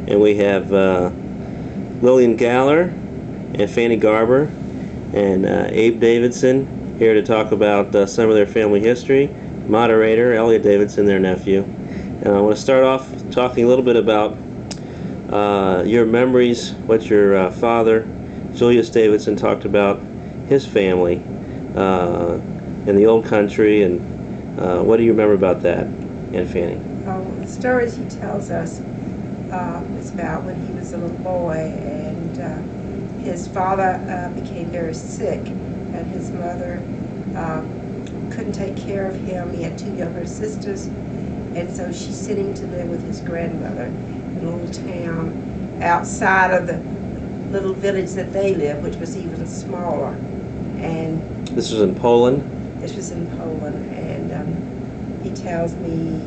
and we have Lillian and Fannie Garber and Abe Davidson here to talk about some of their family history. Moderator Elliot Davidson, their nephew. And I want to start off talking a little bit about your memories, what your father, Julius Davidson, talked about his family in the old country, and what do you remember about that, Aunt Fannie? The stories he tells us is about when he was a little boy, and his father became very sick, and his mother couldn't take care of him. He had 2 younger sisters, and so she sent him to live with his grandmother in a little town outside of the little village that they lived, which was even smaller. And this was in Poland? This was in Poland, and he tells me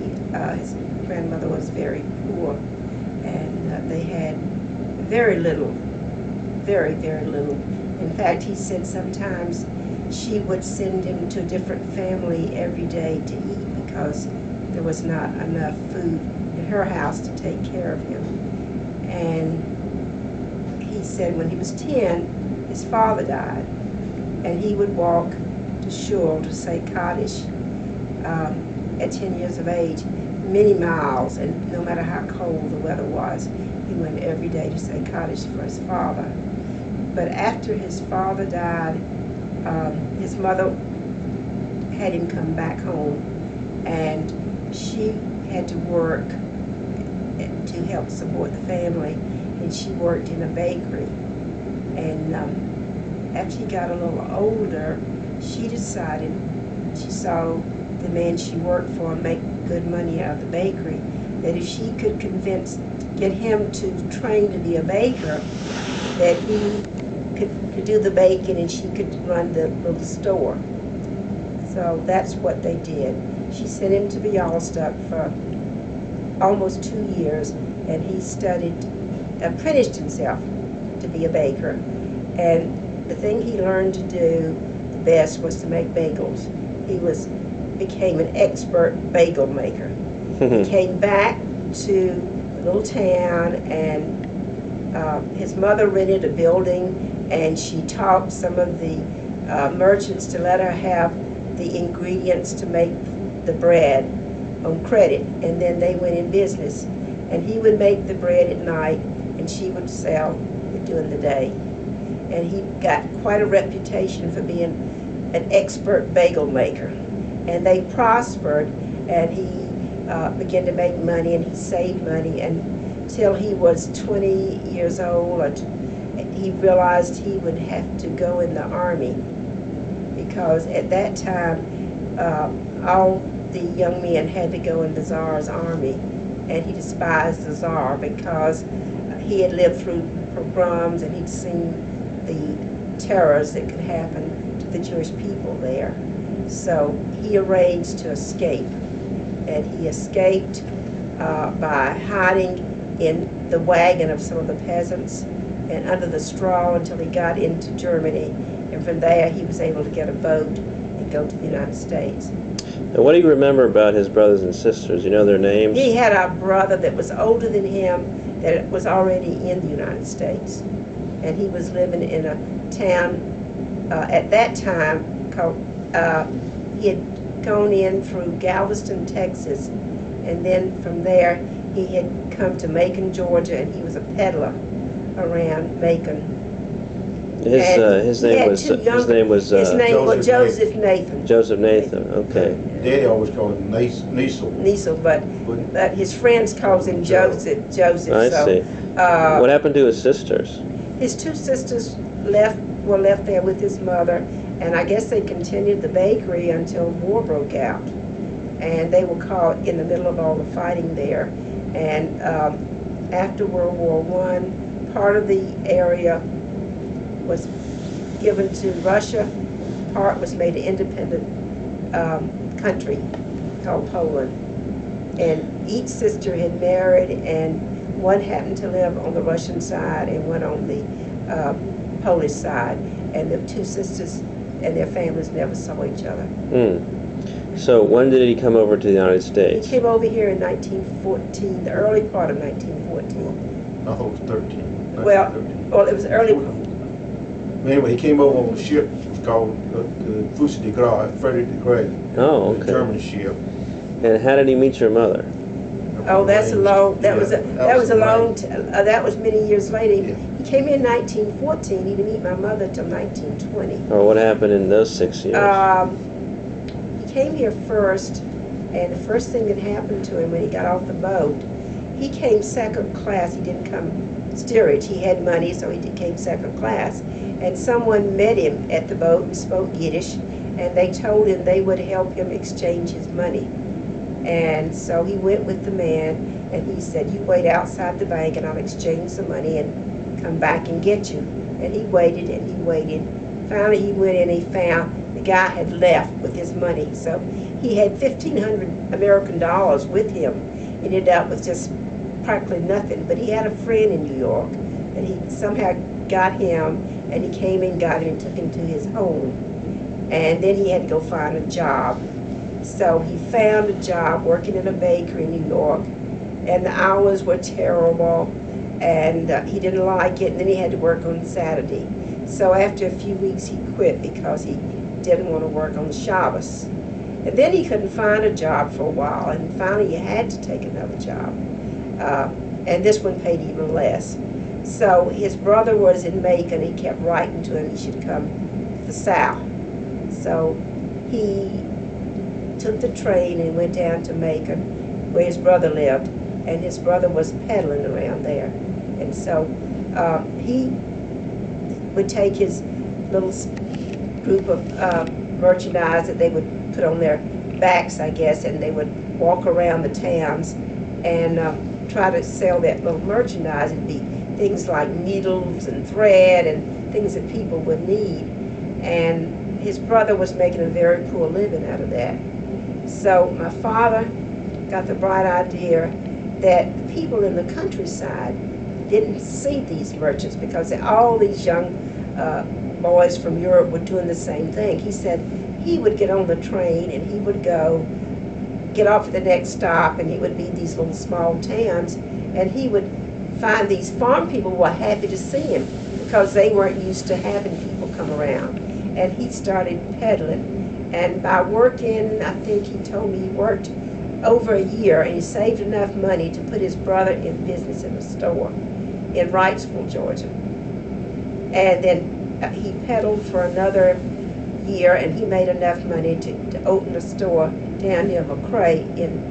his grandmother was very poor, and they had very little, very, very little. In fact, he said sometimes she would send him to a different family every day to eat because there was not enough food in her house to take care of him. And he said when he was 10, his father died, and he would walk to shul to say Kaddish at 10 years of age, many miles, and no matter how cold the weather was, he went every day to say Kaddish for his father. But after his father died, his mother had him come back home, and she had to work to help support the family, and she worked in a bakery. And after he got a little older, she decided, she saw the man she worked for make good money out of the bakery, that if she could get him to train to be a baker, that he could do the baking and she could run the little store. So that's what they did. She sent him to Bialystok for almost 2 years, and he apprenticed himself to be a baker. And the thing he learned to do the best was to make bagels. He became an expert bagel maker. He came back to the little town, and his mother rented a building, and she taught some of the merchants to let her have the ingredients to make the bread on credit, and then they went in business. And he would make the bread at night, and she would sell it during the day. And he got quite a reputation for being an expert bagel maker. And they prospered, and he began to make money, and he saved money until he was 20 years old. He realized he would have to go in the army, because at that time all the young men had to go in the Tsar's army, and he despised the Tsar because he had lived through pogroms and he'd seen the terrors that could happen to the Jewish people there. So he arranged to escape, and he escaped by hiding in the wagon of some of the peasants and under the straw until he got into Germany, and from there he was able to get a boat and go to the United States. And what do you remember about his brothers and sisters? You know their names? He had a brother that was older than him that was already in the United States, and he was living in a town at that time called, he had gone in through Galveston, Texas, and then from there he had come to Macon, Georgia, and he was a peddler around Macon. His name was Joseph Nathan. Joseph Nathan. Okay. Daddy always called him Niesel. But his friends called him Joseph. I see. What happened to his sisters? His 2 sisters were left there with his mother, and I guess they continued the bakery until war broke out, and they were caught in the middle of all the fighting there. And after World War I, part of the area was given to Russia, part was made an independent country called Poland. And each sister had married, and one happened to live on the Russian side and one on the Polish side. And the 2 sisters and their families never saw each other. So when did he come over to the United States? He came over here in 1914, the early part of 1914. I thought it was 13. Well, 1913. well, it was early. Anyway, he came over on a ship. It was called the Fusse de Graaf, Frederick the Great. Oh, okay. A German ship. And how did he meet your mother? Oh, that's a long. That was a. That was a long. range. That was many years later. Yeah. He came in 1914. He didn't meet my mother till 1920. Or what happened in those 6 years? He came here first, and the first thing that happened to him when he got off the boat, he came second class. He didn't come steerage. He had money, so he came second class. And someone met him at the boat and spoke Yiddish, and they told him they would help him exchange his money. And so he went with the man, and he said, "You wait outside the bank, and I'll exchange the money and come back and get you." And he waited, and he waited. Finally, he went in, and he found the guy had left with his money. So he had 1,500 American dollars with him. He ended up with just practically nothing. But he had a friend in New York, and he somehow got him, and he came and got him and took him to his home. And then he had to go find a job. So he found a job working in a bakery in New York, and the hours were terrible, and he didn't like it, and then he had to work on Saturday. So after a few weeks he quit because he didn't want to work on Shabbos. And then he couldn't find a job for a while, and finally he had to take another job. And this one paid even less. So his brother was in Macon, and he kept writing to him he should come to the South. So he took the train and went down to Macon, where his brother lived, and his brother was peddling around there. And so he would take his little group of merchandise that they would put on their backs, I guess, and they would walk around the towns and try to sell that little merchandise. It'd be things like needles and thread and things that people would need. And his brother was making a very poor living out of that. So my father got the bright idea that the people in the countryside didn't see these merchants because all these young boys from Europe were doing the same thing. He said he would get on the train and he would go get off at the next stop, and he would be in these little small towns, and he would find these farm people who were happy to see him because they weren't used to having people come around. And he started peddling. And by working, I think he told me he worked over a year, and he saved enough money to put his brother in business in a store in Wrightsville, Georgia. And then he peddled for another year, and he made enough money to open a store down near McRae in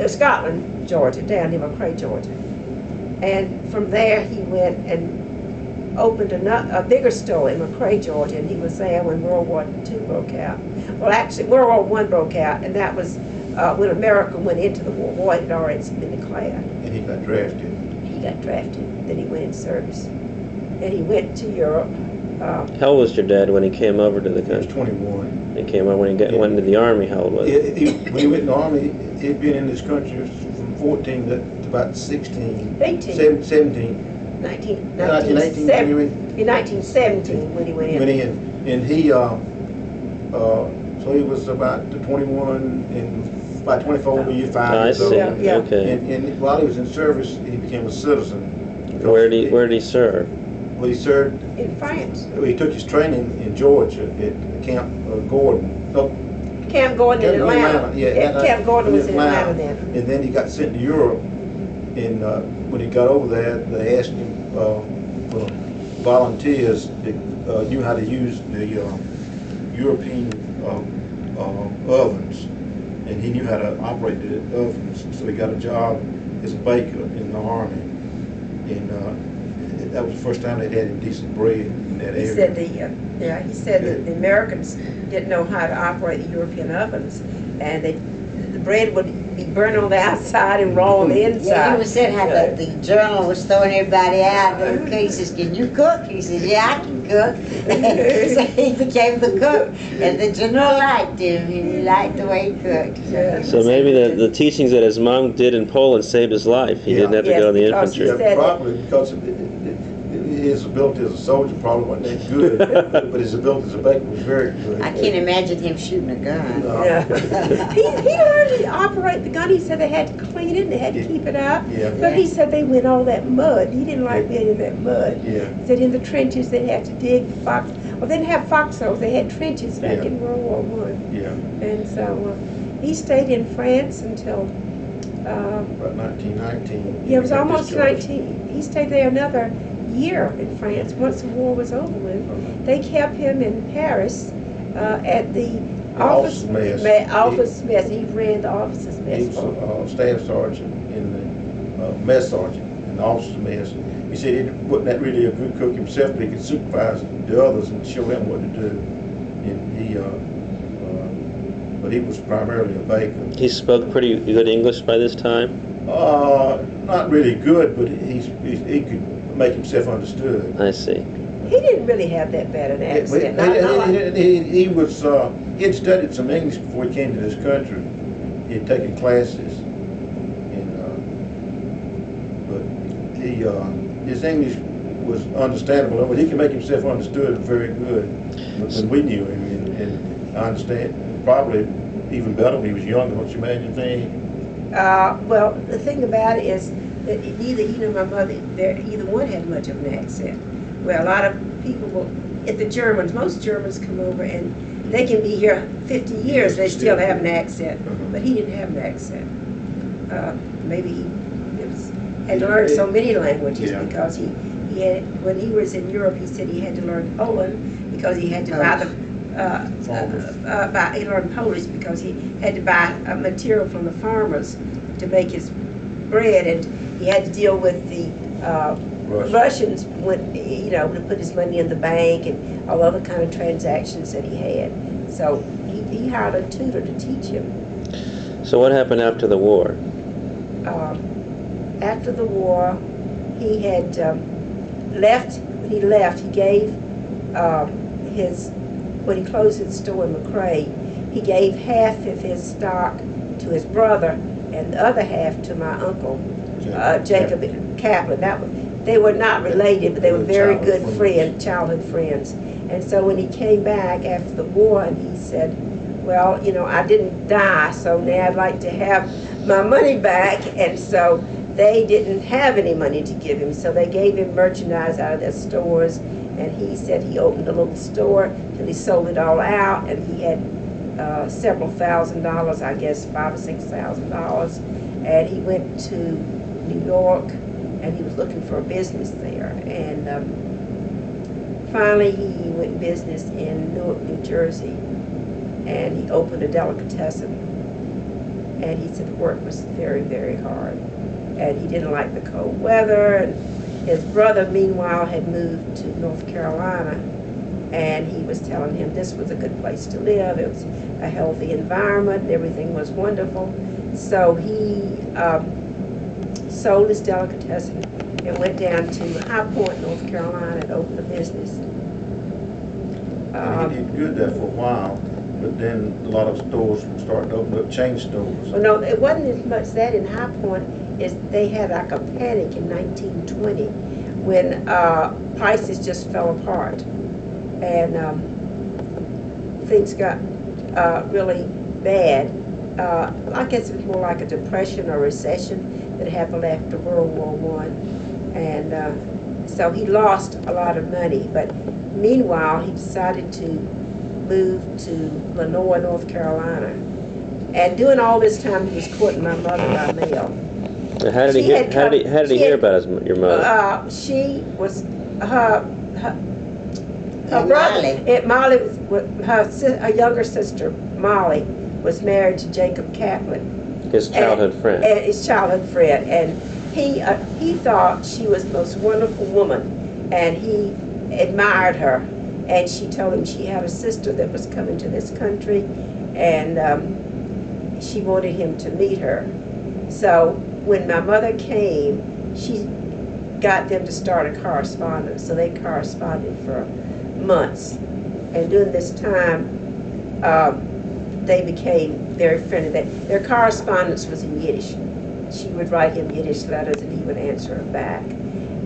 Scotland, Georgia, down near McRae, Georgia. And from there he went and opened a bigger store in McRae, Georgia, and he was there when World War II broke out. Well, actually, World War I broke out, and that was when America went into the war. War had already been declared. And he got drafted. He got drafted. Then he went in service. And he went to Europe. How old was your dad when he came over to the He was country? 21. He came over when he went into the Army. How old was he? When he went in the Army, he'd been in this country from 14 to about 16. 18. 17. 1918 anyway. In 1917 when he went in. And he, so he was about 21 and about 24 when you find I him. see. Yeah. Okay. And while he was in service, he became a citizen. Where did he serve? Well, he served In France. He took his training in Georgia at Camp Gordon. No, Camp Gordon in Atlanta. Yeah, Camp Gordon was in Atlanta then. And then he got sent to Europe. And when he got over there, they asked him for volunteers that knew how to use the European ovens. And he knew how to operate the ovens. So he got a job as a baker in the Army. And that was the first time they'd had him decent bread in that area. He said that the Americans didn't know how to operate the European ovens, and the bread would be burned on the outside and raw on the inside. Yeah, he was saying how the journal was throwing everybody out. He says, "Can you cook?" He says, "Yeah, I can cook." So he became the cook, and the general liked him. He liked the way he cooked. So maybe the teachings that his mom did in Poland saved his life. He didn't have to go in the infantry. Yeah, probably because his ability as a soldier probably wasn't that good, but his ability as a baker was very good. I can't imagine him shooting a gun. No. Yeah. he learned to operate the gun. He said they had to clean it and they had to keep it up. Yeah. But he said they went all that mud. He didn't like being in that mud. Yeah. He said in the trenches they had to dig fox. Well, they didn't have foxholes. They had trenches back Yeah. in World War One. Yeah. And so he stayed in France until. About 1919. Yeah, it was He got almost discharged. 19. He stayed there another year in France once the war was over with. They kept him in Paris at the office mess. Office mess. He ran the officer's He mess. was for them. staff sergeant in the mess sergeant in the officer's mess. He said he wasn't that really a good cook himself, but he could supervise the others and show them what to do. And but he was primarily a baker. He spoke pretty good English by this time. Not really good, but he could make himself understood. I see. He didn't really have that bad an accent. He had studied some English before he came to this country. He had taken classes, but his English was understandable. But he could make himself understood very good when we knew him, and I understand probably even better when he was younger. Don't you imagine, Fannie? Well, the thing about it is that neither he nor my mother, either one had much of an accent. Well, a lot of people will, if the Germans, most Germans come over and they can be here 50 years, they still have an accent. But he didn't have an accent. Maybe he had learned so many languages because he had, when he was in Europe, he said he had to learn Poland because he had to buy the he learned Polish because he had to buy material from the farmers to make his bread, and he had to deal with the Russians when, to put his money in the bank and all other kind of transactions that he had. So he hired a tutor to teach him. So what happened after the war? After the war, he had left. When he left, he gave when he closed his store in McRae, he gave half of his stock to his brother and the other half to my uncle, Jacob Kaplan. They were not related, but they were very good friends, childhood friends. And so when he came back after the war, and he said, well, I didn't die, so now I'd like to have my money back. And so they didn't have any money to give him, so they gave him merchandise out of their stores. And he said he opened a little store till he sold it all out, and he had several $1,000s, I guess $5,000 or $6,000. And he went to New York, and he was looking for a business there. And finally, he went business in Newark, New Jersey, and he opened a delicatessen. And he said the work was very, very hard, and he didn't like the cold weather. And his brother, meanwhile, had moved to North Carolina, and he was telling him this was a good place to live. It was a healthy environment, and everything was wonderful. So he sold his delicatessen and went down to High Point, North Carolina, and opened a business. He did good there for a while, but then a lot of stores started to open up, chain stores. Well, no, it wasn't as much that in High Point. Is they had like a panic in 1920 when prices just fell apart, and things got really bad. I guess it was more like a depression or recession that happened after World War I, and so he lost a lot of money. But meanwhile, he decided to move to Lenoir, North Carolina, and during all this time he was courting my mother by mail. How did he hear about your mother? She was her brother. Molly was her younger sister. Molly was married to Jacob Kaplan, His childhood friend. And his childhood friend, and he thought she was the most wonderful woman, and he admired her. And she told him she had a sister that was coming to this country, and she wanted him to meet her. So when my mother came, she got them to start a correspondence. So they corresponded for months. And during this time, they became very friendly. Their correspondence was in Yiddish. She would write him Yiddish letters, and he would answer her back.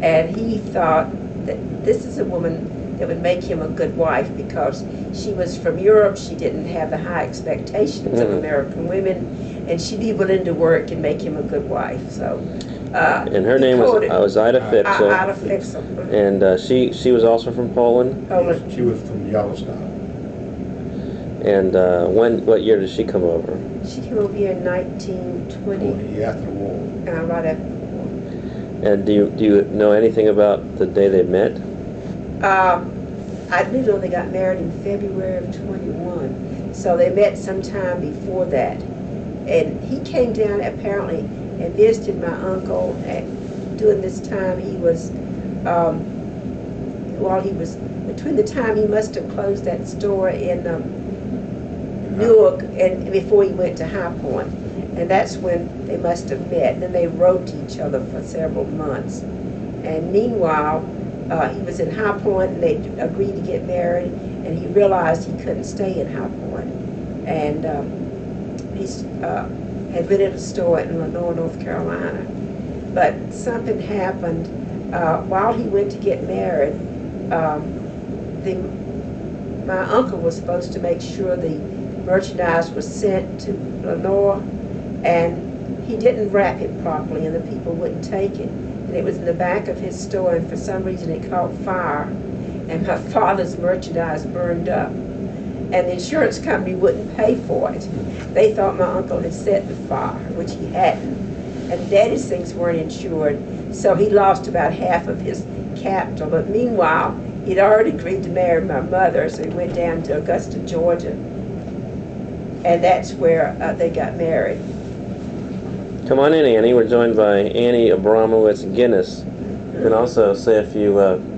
And he thought that this is a woman that would make him a good wife because she was from Europe. She didn't have the high expectations of American women, and she'd be willing to work and make him a good wife. So. And her name was Ida Fixel. Ida Fixel. And she was also from Poland. Poland. She was from Yellowstone. And what year did she come over? She came over here in 1920. After the war. Right after the war. And do you know anything about the day they met? I do know they got married in February of 21. So they met sometime before that. And he came down apparently and visited my uncle. And during this time he was, between the time he must have closed that store in Newark and before he went to High Point. And that's when they must have met. And then they wrote to each other for several months. And meanwhile, he was in High Point and they agreed to get married, and he realized he couldn't stay in High Point. And he had rented a store in Lenore, North Carolina. But something happened while he went to get married. My uncle was supposed to make sure the merchandise was sent to Lenore, and he didn't wrap it properly, and the people wouldn't take it. And it was in the back of his store, and for some reason it caught fire, and my father's merchandise burned up. And the insurance company wouldn't pay for it. They thought my uncle had set the fire, which he hadn't. And Daddy's things weren't insured, so he lost about half of his capital. But meanwhile, he'd already agreed to marry my mother, so he went down to Augusta, Georgia. And that's where they got married. Come on in, Annie. We're joined by Annie Abramowitz Guinness. You can also say a few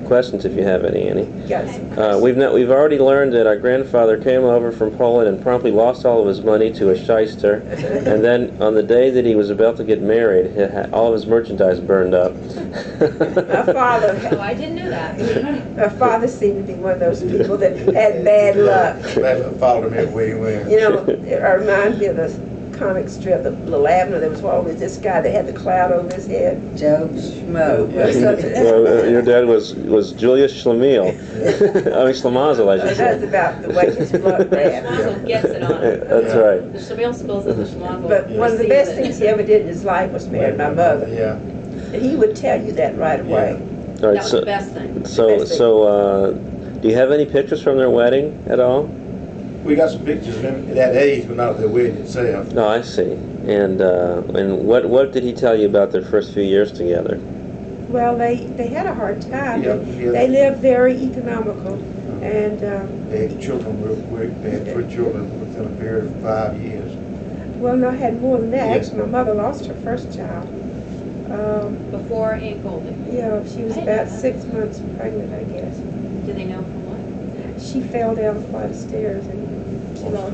questions if you have any, Annie. Yes. We've already learned that our grandfather came over from Poland and promptly lost all of his money to a shyster, and then on the day that he was about to get married, all of his merchandise burned up. My father. Oh, I didn't know that. My father seemed to be one of those people that had bad luck. Bad luck followed him everywhere he went. You know, it reminds me of the comic strip, the Little Abner. There was always this guy that had the cloud over his head. Joe Schmo. Well, your dad was Julius Schlemiel. I mean Schlemazel, I should That's say. about the way his blood ran. Schmazel gets it on it. That's right. The Schlemiel spills it, the Schmazel. But one of the best things he ever did in his life was marry my mother. Yeah. And he would tell you that right away. All That right, was the best thing. So, do you have any pictures from their wedding at all? We got some pictures of them at that age, but not of their wedding itself. No, I see. And what did he tell you about their first few years together? Well, they had a hard time. Yeah, They lived very economical. And They had children real quick. They had 3 children within a period of 5 years. well, no, I had more than that. Yes. Actually, my mother lost her first child. Before Aunt Goldie. Yeah, she was I didn't about know that. 6 months pregnant, I guess. Do they know from what? She fell down a flight of stairs and she lost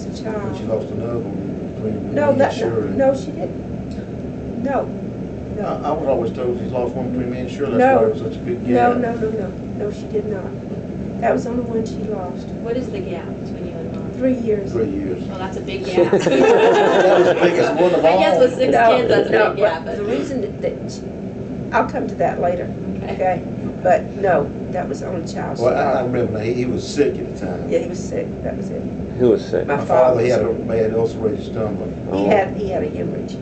a And she child. lost another one between No, me and Shirley. no, she didn't. No, I was always told she lost one between me and Shirley. That's No. why it was such a big no, gap. no, she did not. That was the only one she lost. What is the gap between you and Mom? 3 years. 3 years. Well, that's a big gap. That was the biggest one of I guess all. with 6 kids, that's a big gap. but the reason I'll come to that later, Okay. okay? But no, that was the only child she Well, I lost. remember now, he was sick at the time. Yeah, he was sick, that was it. Who was sick? My My father father, he had a was- bad ulcerated stomach. Oh. He had a hemorrhage.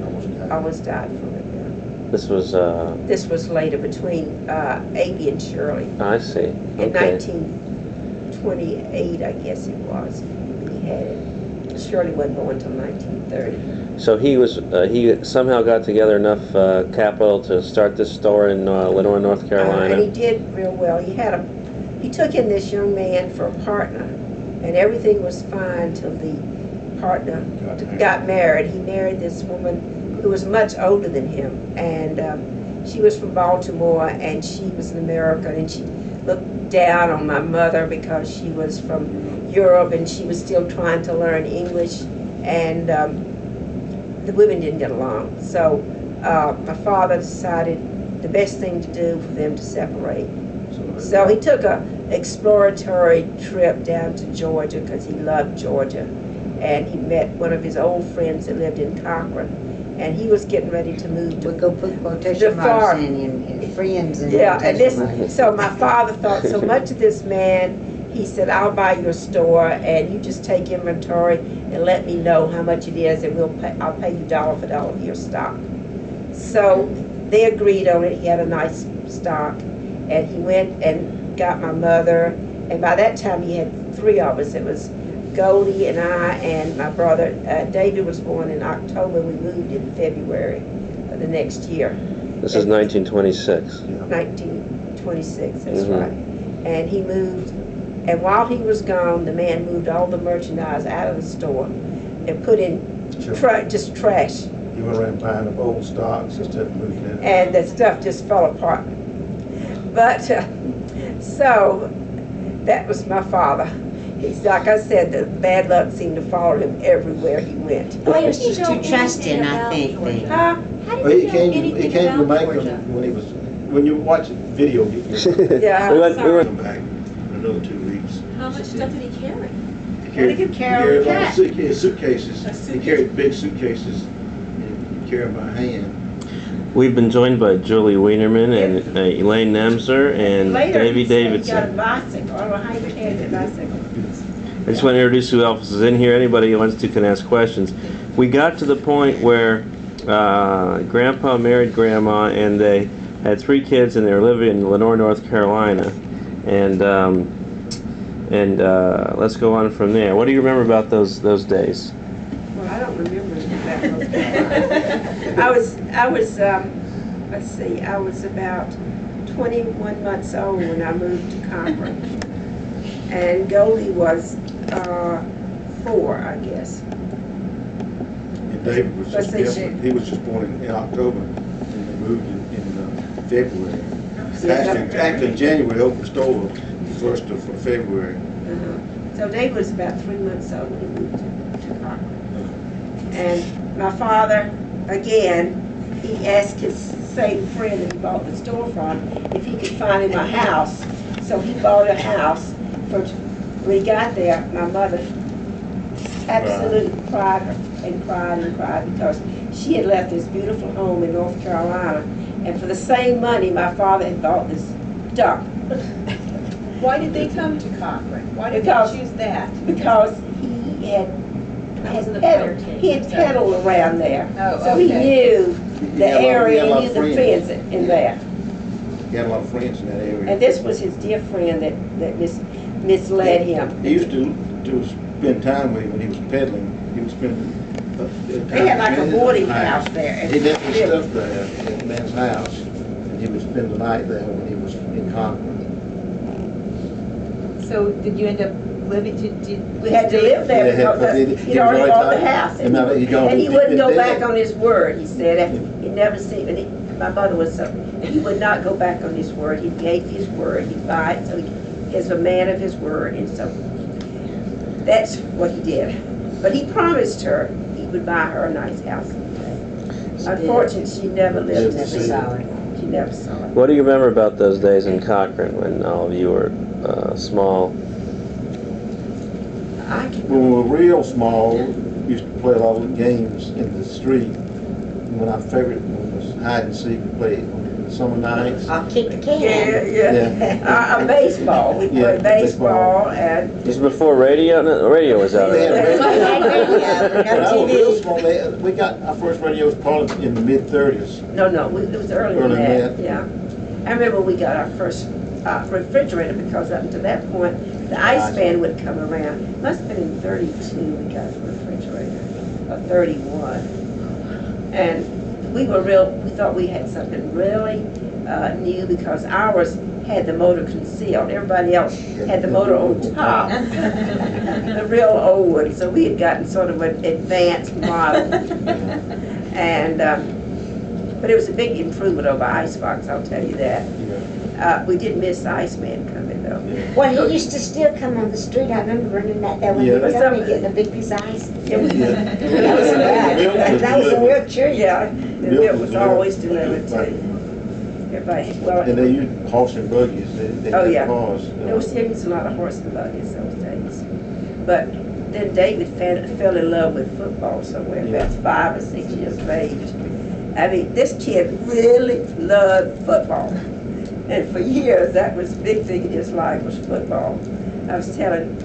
Almost died. Almost died from it, yeah. This was. This was later between Abby and Shirley. I see. In Okay. 1928, I guess it was, he had it. Shirley wasn't born until 1930. So he somehow got together enough capital to start this store in Lenore, North And he Carolina. did real well. He took in this young man for a partner, and everything was fine till the partner got married. He married this woman who was much older than him, and she was from Baltimore, and she was an American, and she looked down on my mother because she was from Europe, and she was still trying to learn English, and the women didn't get along. So my father decided the best thing to do for them to separate. So he took a exploratory trip down to Georgia because he loved Georgia, and he met one of his old friends that lived in Cochran, and he was getting ready to move We to. go put quotation The farm. marks in and friends and Yeah, and quotation marks. this, so my father thought so much of this man, he said, I'll buy your store, and you just take inventory and let me know how much it is, and I'll pay you dollar for dollar for your stock. So they agreed on it. He had a nice stock, and he went and got my mother, and by that time he had 3 of us. It was Goldie and I and my brother. David was born in October. We moved in February of the next year. This is 1926. 1926, that's Mhm. right. And he moved, and while he was gone, the man moved all the merchandise out of the store and put in just trash. He went around buying up old stocks instead of moving it. And the stuff just fell apart. But, so, that was my father. He's, like I said, the bad luck seemed to follow him everywhere he went. Well, he was just too trusting, I think. Then. Huh? How Well, did he you know came to anything Jamaica about Georgia? when you watch the video, Yeah. We went, come back in another 2 weeks. How much stuff did he carry? He What did you carry a with lot of that? suitcases. He carried big suitcases and he carried them by hand. we've been joined by Julie Wienerman and Elaine Nemser and Later, Davy he said he got a Davidson. bicycle. I don't know how he carried that bicycle. I just want to introduce who else is in here. Anybody who wants to can ask questions. We got to the point where Grandpa married Grandma, and they had 3 kids, and they were living in Lenore, North Carolina. And let's go on from there. What do you remember about those days? Well, I don't remember that most. Let's see, I was about 21 months old when I moved to Cochran. And Goldie was 4, I guess. And David was Let's just, see, he was just born in October and they moved in February. Actually in January, they opened the store the 1st of February. So David was about 3 months old when he moved to Cochran. And my father, again, he asked his same friend that he bought the store from if he could find him a house. So he bought a house. When he got there, my mother absolutely cried and cried and cried because she had left this beautiful home in North Carolina, and for the same money, my father had bought this dump. Why did they come to Cochran? Why did Because- they choose that? Because he had That was in the fire peddled, cave. he had peddled around there, Oh, so he okay. knew the He had a area, lot he of knew the friends. friends in there. He had a lot of friends in that area. And this was his dear friend that misled him. He used to spend time with him when he was peddling. He would spend They had like a boarding house there. He left his stuff there in the man's house, and he would spend the night there when he was in Concord. So did you end up living, We had to live there because he'd already bought the house. And he wouldn't go back on his word, he said. He'd never seen, my mother was so, he would not go back on his word. He gave his word, he'd buy it, so he is a man of his word, and so that's what he did. But he promised her he would buy her a nice house. Unfortunately, she never lived to Never see saw it. it. She never saw it. What do you remember about those days in Cochran when all of you were small? I can, When we were real small, we used to play a lot of games in the street. One of our favorite one was hide and seek. We played on the summer nights. I'll kick the can. yeah. Baseball. We Yeah, played baseball and This is before radio? No, the radio was out They had there. radio. No When I was real TV. small, we got our first radios probably in the mid-30s. no, it was earlier than Earlier that. than Yeah, I remember we got our first refrigerator because up until that point the ice fan would come around. Must have been in '32 we got the refrigerator, or '31, and we thought we had something really new because ours had the motor concealed. Everybody else had the motor on top, the real old one. So we had gotten sort of an advanced model, and but it was a big improvement over Icebox, I'll tell you that. We did miss the Iceman coming though. Well, he used to still come on the street. I remember running that when he Yeah. was only getting a big piece of ice. Yeah, we- That was a real treat. Yeah, and it was always delivered to everybody. Well, And they used horse and buggies. They Oh, had yeah. cars. there was a lot of horse and buggies those days. But then David fell in love with football somewhere, about 5 or 6 years of age. I mean, this kid really loved football. And for years, that was the big thing in his life was football. I was telling,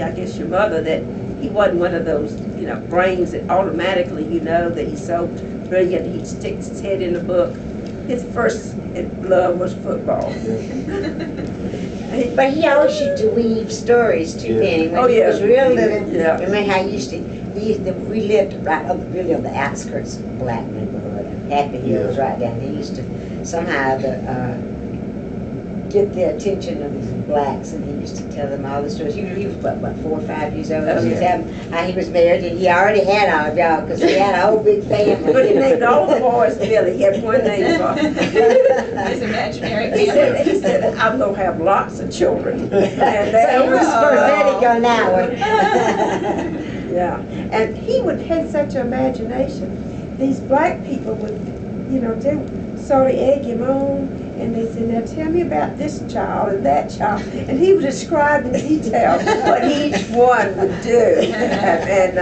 I guess your mother, that he wasn't one of those, brains that automatically that he's so brilliant, he sticks his head in a book. His first love was football. But he always used to weave stories too, Fanny. When he was real little, remember how we lived right really on the outskirts of the black neighborhood. Happy Hill was right down there. He used to somehow get the attention of these blacks, and he used to tell them all the stories. He was what 4 or 5 years old. He was telling them how he was married, and he already had all of y'all because he had a whole big family. But he named all the boys Billy. He had one name for His imaginary he family. said, I'm going to have lots of children. And So he was prophetic on that one. yeah. And he would have such an imagination. These black people would, they sort of egg him on, and they said, now tell me about this child and that child. And he would describe in detail what each one would do. And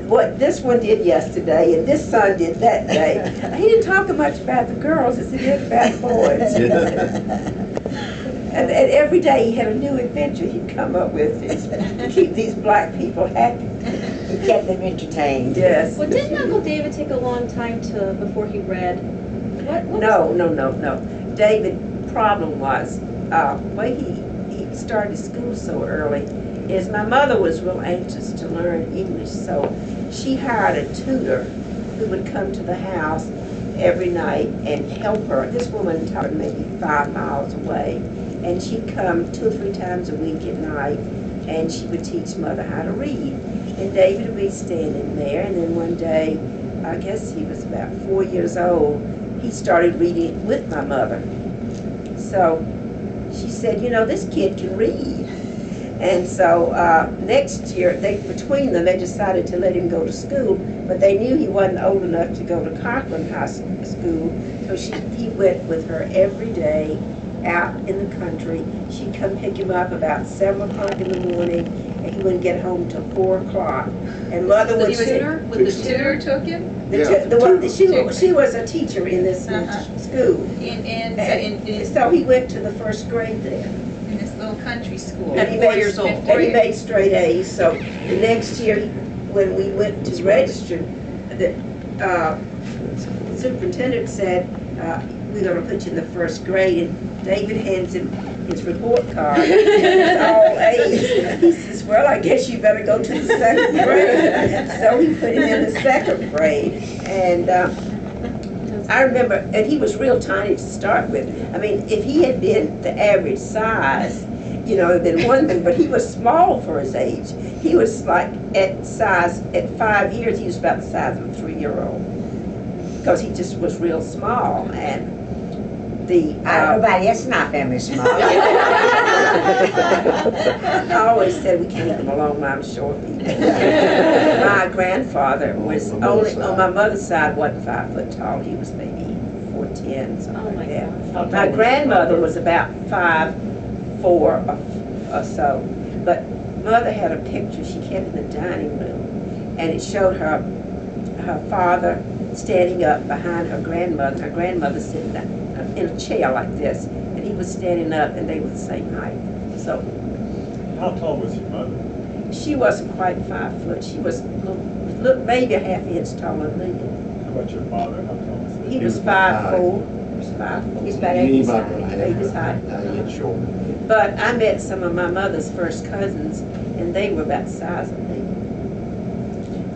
what this one did yesterday, and this son did that day. He didn't talk much about the girls as he did about the boys. And every day he had a new adventure he'd come up with to keep these black people happy. He kept them entertained. Yes. Well, didn't Uncle David take a long time before he read? What No. David's problem was, why he started school so early, is my mother was real anxious to learn English, so she hired a tutor who would come to the house every night and help her. This woman taught maybe 5 miles away, and she'd come 2 or 3 times a week at night, and she would teach Mother how to read. And David would be standing there, and then one day, I guess he was about 4 years old, he started reading with my mother. So she said, this kid can read. And so next year, between them, they decided to let him go to school, but they knew he wasn't old enough to go to Cochran High School, so he went with her every day out in the country. She'd come pick him up about 7 o'clock in the morning, and he wouldn't get home till 4 o'clock. And Mother would The tutor took him? She was a teacher in this school. So he went to the first grade there. In this little country school. And he 4 years old. And he made straight A's. So the next year, when we went to register, the superintendent said, we're going to put you in the first grade. And David hands him his report card. It's all A's. He says, well, I guess you better go to the 2nd grade. So he put him in the 2nd grade. And I remember, and he was real tiny to start with. I mean, if he had been the average size, then one thing, but he was small for his age. He was like at 5 years, he was about the size of a 3-year-old. Because he just was real small. And nobody else in our family is small. I always said we can't get them along when I'm short people. My grandfather was only, on my mother's side, wasn't 5 foot tall. He was maybe 4'10", something like that. My grandmother was about 5'4" or so. But Mother had a picture she kept in the dining room, and it showed her father standing up behind her grandmother sitting down in a chair like this, and he was standing up, and they were the same height. So, how tall was your mother? She wasn't quite 5 foot. She was maybe a half inch taller than Lillian. How about your father? How tall was he? He was 5'4". He was 5'4". He's about 8 years high. But I met some of my mother's first cousins, and they were about the size of me.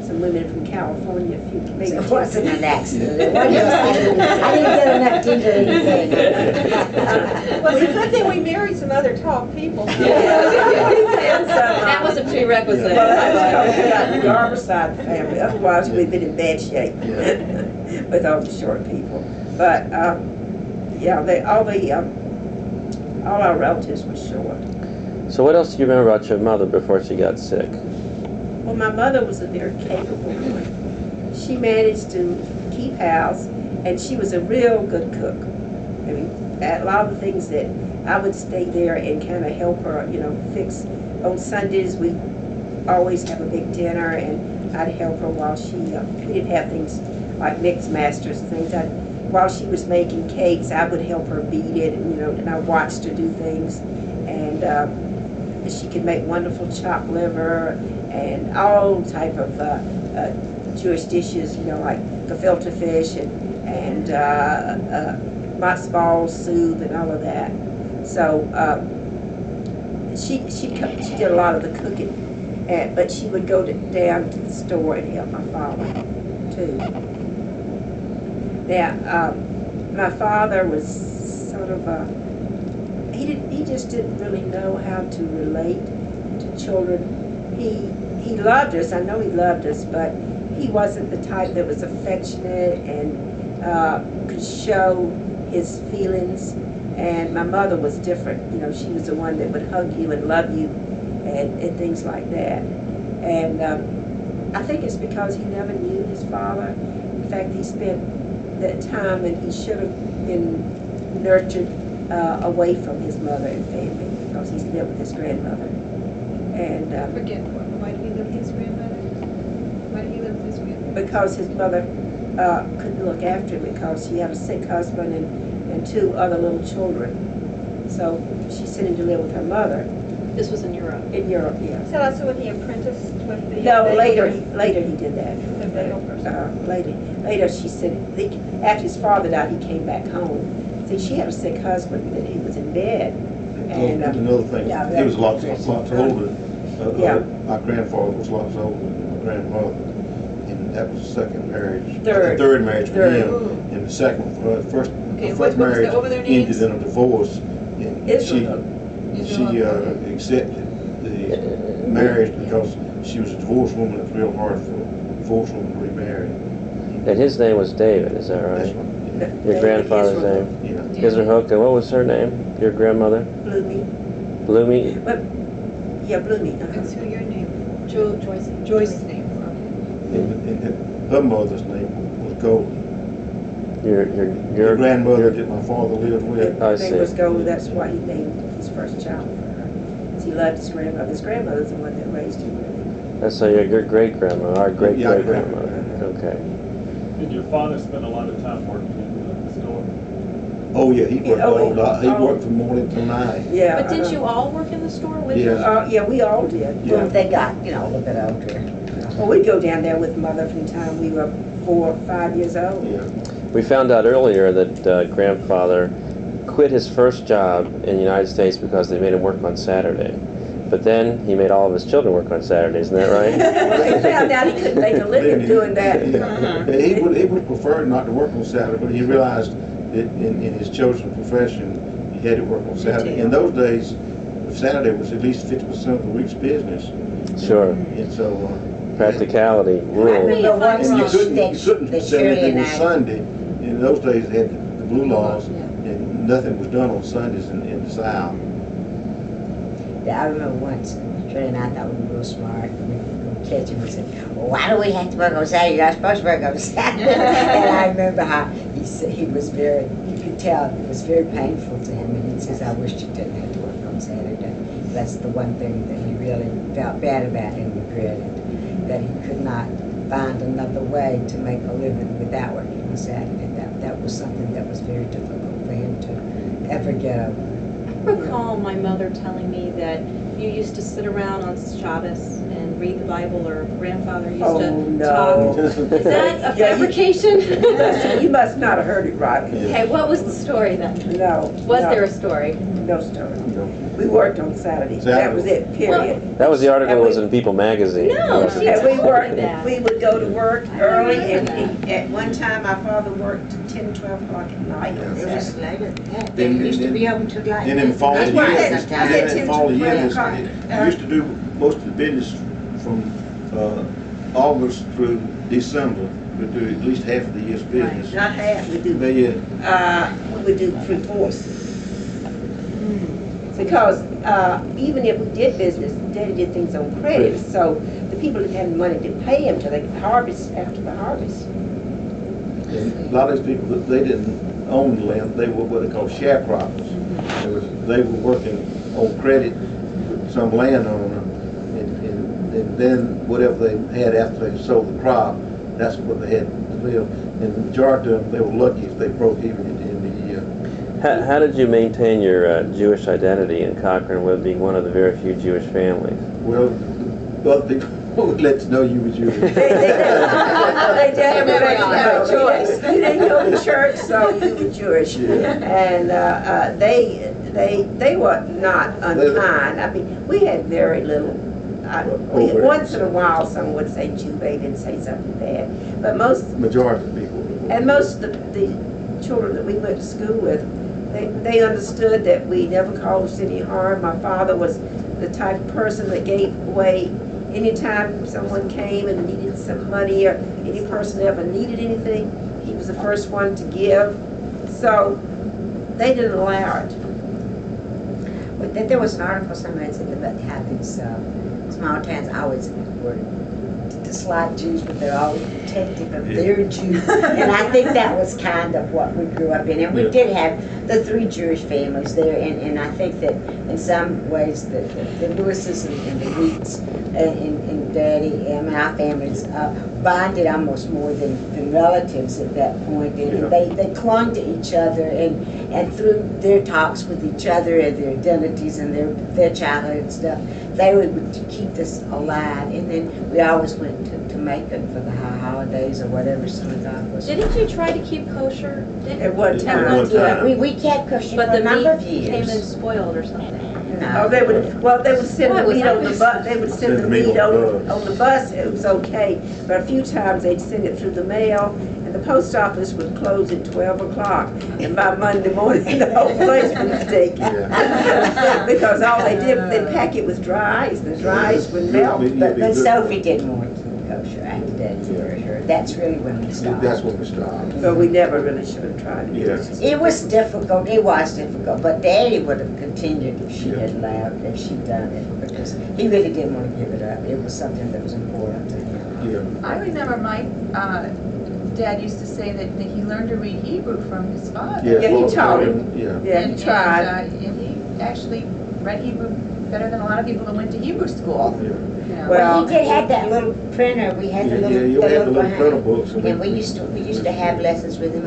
Some women from California, a few, maybe. It wasn't an accident. It wasn't I didn't get enough into anything. Well, it's a good thing we married some other tall people. That was a prerequisite. Well, that's because we got the Garber side of the family. Otherwise, we'd been in bad shape with all the short people. But all our relatives were short. So what else do you remember about your mother before she got sick? Well, my mother was a very capable woman. She managed to keep house, and she was a real good cook. I mean, a lot of the things that I would stay there and kind of help her, fix. On Sundays, we always have a big dinner, and I'd help her while she, we didn't have things like mix masters and things. While she was making cakes, I would help her beat it, and, you know, and I watched her do things. And she could make wonderful chopped liver and all type of Jewish dishes, you know, like gefilte fish and matzo ball soup and all of that. So she did a lot of the cooking, but she would go down to the store and help my father too. Now, my father was sort of he just didn't really know how to relate to children. He loved us. I know he loved us, but he wasn't the type that was affectionate and could show his feelings. And my mother was different. You know, she was the one that would hug you and love you and things like that. And I think it's because he never knew his father. In fact, he spent that time and he should have been nurtured away from his mother and family because he lived with his grandmother. And Forget why did he live with his grandmother? Why did he live with his grandmother? because his mother couldn't look after him because she had a sick husband and 2 other little children. So she sent him to live with her mother This was in Europe. in Europe, yeah. So that's when he apprenticed with the... No, later he did that. The bagel person. Later she said, after his father died, he came back home. See, she had a sick husband that he was in bed. And Another thing, yeah, he was lots older. Yeah. My grandfather was lots older than my grandmother, and that was the second marriage. Third. The third marriage for Third. him, and the second, first, Okay, the what first was marriage over their ended names? in a divorce, and Israel. she accepted the marriage because she was a divorced woman. It's real hard for a divorced woman to remarry. And his name was David, is that That's right? what, Your grandfather's name? yeah. Israel, and what was her name? Your grandmother? Bloomy. Bloomy? But, yeah, Bloomy. That's who your name, Joyce's Joyce's name, okay. And her mother's name was Gold. Your Your grandmother that my father lived with. I His name was see. Gold. That's why he named his first child for her. 'Cause he loved his grandmother. His grandmother's the one that raised him, really. That's so your great-grandma, our Yeah, great-great-grandmother. Okay. Did your father spend a lot of time working in the store? Oh, yeah, he worked Oh, all night. He oh. worked from morning till night. Yeah. But didn't you all work in the store with Yeah. him? Yeah, we all did. Yeah. Well, they got, you know, a little bit older. Well, we'd go down there with Mother from the time we were 4 or 5 years old. Yeah. We found out earlier that grandfather quit his first job in the United States because they made him work on Saturday. But then he made all of his children work on Saturdays, isn't that right? He found out he couldn't make a living doing that. Yeah. And he would prefer not to work on Saturday, but he realized that in his chosen profession, he had to work on Saturday. In those days, Saturday was at least 50% of the week's business. Sure. And so, Practicality I ruled. remember once and you that couldn't that say Shirley anything and was I, Sunday. In those days, they had the blue laws, and nothing was done on Sundays in the South. I remember once Shirley and I thought we were real smart. We would catch him and said, well, why do we have to work on Saturday? You're not supposed to work on Saturday. And I remember how he said he was very, you could tell it was very painful to him. And he says, I wish you didn't have to work on Saturday. That's the one thing that he really felt bad about and regretted, that he could not find another way to make a living without working on Saturday. That was something that was very difficult for him to ever get over. I recall my mother telling me that you used to sit around on Shabbos and read the Bible, or grandfather used Oh, to no. talk. Is that a Yeah, fabrication? You must not have heard it right. Okay, what was the story then? No. Was no, there a story? No story. We worked on Saturday. That Saturday. was it, period. That was the article And that was we- in People magazine. No, wasn't it? she- And we told me worked, that. we would go to work I early, remember and at one time, my father worked 10, 12 o'clock at night. on It was Saturday. later than that. They used to be open till like. Then in fall That's of why I years, said- I said 10 in fall of to 12 years, o'clock. we used to do most of the business from August through December. We'd do at least half of the year's business. Not half, we do, But yeah, we would do 3/4. Because even if we did business, Daddy did things on credit, so the people didn't have the money to pay him till they could harvest after the harvest. and a lot of these people, they didn't own the land, they were what they call sharecroppers. They were working on credit with some landowner, and and then whatever they had after they sold the crop, that's what they had to live. And the majority of them, they were lucky if they broke even at the end of the year. How did you maintain your Jewish identity in Cochran with being one of the very few Jewish families? Well, other people would let you know you were Jewish. They didn't have a choice. You didn't go to church, so you were Jewish. Yeah. And they were not unkind. I mean, we had very little. Once in a while, someone would say Jew, they didn't say something bad. But most Majority of people. and most of the children that we went to school with, they understood that we never caused any harm. My father was the type of person that gave away anytime someone came and needed some money, or any person ever needed anything, he was the first one to give. So they didn't allow it. But then there was an article somewhere that said about how these small towns always were dislike Jews, but they're always protective of their Jews. And I think that was kind of what we grew up in. And we did have the 3 Jewish families there, and I think that in some ways the Lewises and the Wheats and Daddy and our families bonded almost more than relatives at that point. And they clung to each other, and through their talks with each other and their identities and their childhood and stuff, they would keep this alive. And then we always went to Macon for the holidays or whatever synagogue was. Didn't you try to keep kosher? At one time. At one time. Yeah, we kept kosher But for a the number of meat came in years. spoiled or something. No. Oh, they would send the What was meat that? on the bus. They would send the meat on the bus. It was okay, but a few times they'd send it through the mail, and the post office would close at 12 o'clock, and by Monday morning the whole place was taken. Because all they did, they'd pack it with dry ice. The dry ice would melt. But Sophie didn't want to keep kosher after that for her. That's really when we stopped. That's when we stopped. But we never really should have tried to do this. It was difficult, but Daddy would have continued if she had allowed, if she'd done it, because he really didn't want to give it up. It was something that was important to him. Yeah. I remember my dad used to say that he learned to read Hebrew from his father. Yeah, he taught him. Yeah. Yeah, he tried. And he actually read Hebrew better than a lot of people who went to Hebrew school. Yeah. Yeah. Well, he did have that little printer. We had the little, you had the little behind. printer books. And we used to have lessons with him.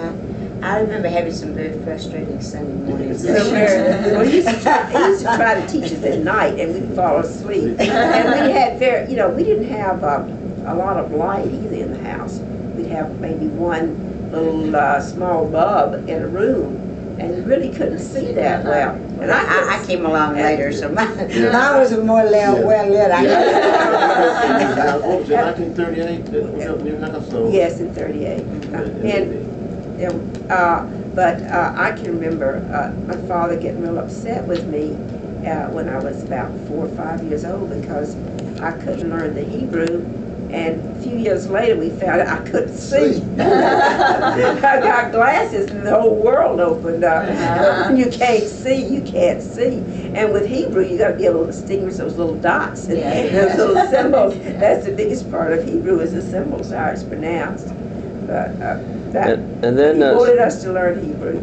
I remember having some very frustrating Sunday mornings. Well, he used to try to teach us at night, and we'd fall asleep. And we had we didn't have a lot of light either in the house. We'd have maybe one little small bulb in a room, and you really couldn't see that well. And I came along later, so mine was more well lit. What was it, 1938 that was up New House? So Yes, in 38. But I can remember my father getting real upset with me when I was about 4 or 5 years old because I couldn't learn the Hebrew. And a few years later, we found out I couldn't see. I got glasses, and the whole world opened up. When you can't see, you can't see. And with Hebrew, you got to be able to distinguish those little dots and those little symbols. That's the biggest part of Hebrew is the symbols, how it's pronounced. But And then he wanted us to learn Hebrew.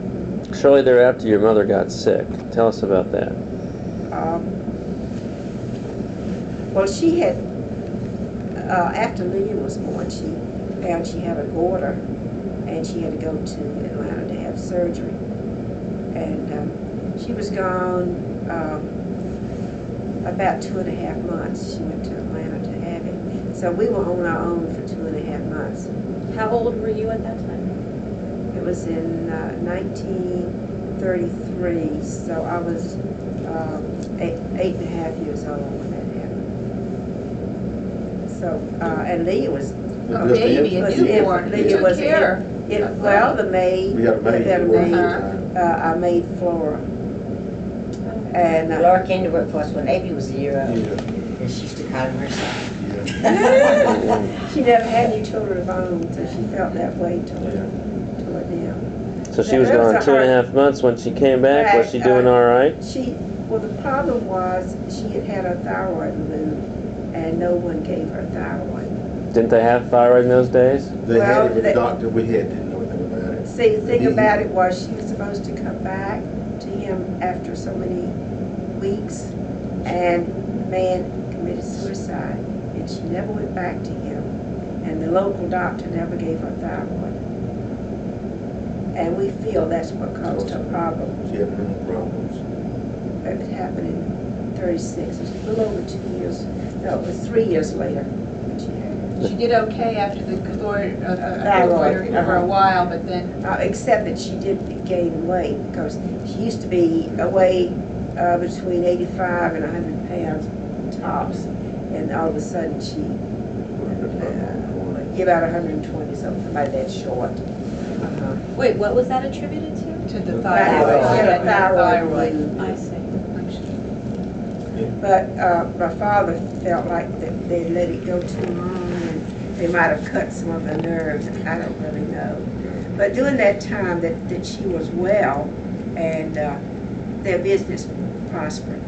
shortly thereafter, your mother got sick. Tell us about that. Well, she had. After Lillian was born, she found she had a goiter, and she had to go to Atlanta to have surgery. And she was gone about 2.5 months. She went to Atlanta to have it. So we were on our own for 2.5 months. How old were you at that time? It was in 1933, so I was 8.5 years old when that happened. So, and Leah was A baby, a newborn. You Leah took was care. well, the maid. we had a maid. had a that worked maid. at the time. I made Flora. And Laura came to work for us when Abby was a year old. Yeah. And she used to call him herself. she never had any children of her own, so she felt that way toward them. So she was gone 2.5 months. When she came back, was she doing all right? Well, the problem was she had had her thyroid removed, and no one gave her thyroid. Didn't they have thyroid in those days? They Well, had it with the doctor. We didn't know anything about it. See, the thing about it was she was supposed to come back to him after so many weeks, and the man committed suicide and she never went back to him. And the local doctor never gave her thyroid. And we feel that's what caused her problem. She had no problems. It happened in 36. It was a little over 2 years. No, it was 3 years later when she had it. She did okay after the thyroid Thyroid, for a while, but then Except that she did gain weight because she used to be away between 85 and 100 pounds tops. And all of a sudden she, about 120 something, like that short. Wait, what was that attributed to? to the Thyroid. thyroid. She had a thyroid. Thyroid. I see. But my father felt like that they let it go too long and they might have cut some of the nerves. I don't really know. But during that time that she was well and their business prospered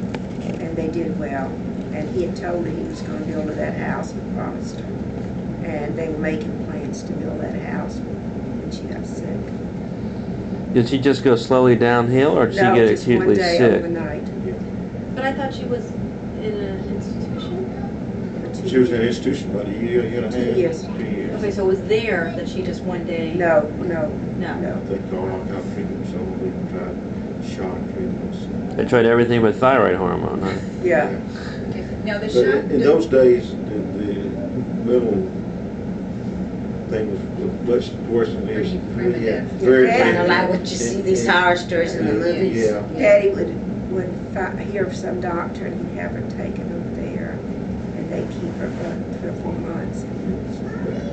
and they did well. And he had told her he was going to build her that house and promised her. And they were making plans to build that house when she got sick. Did she just go slowly downhill, or did she No, get just acutely one day sick? overnight. But I thought she was in an institution. For 2 She was in an years. institution about a year and a half. 2 years. 2 years. Okay, so it was there that she just one day. No. No. They call all kind of treatments, some of them tried shock treatments. They tried everything but thyroid hormone, huh? Yeah. Now the But shock. in those days, the middle thing was much worse than this. Pretty primitive. Very Yeah. Kind of primitive. like what you see these horror stories in the movies. Yeah. Daddy would hear of some doctor and he'd have her taken over there and they'd keep her for 3 or 4 months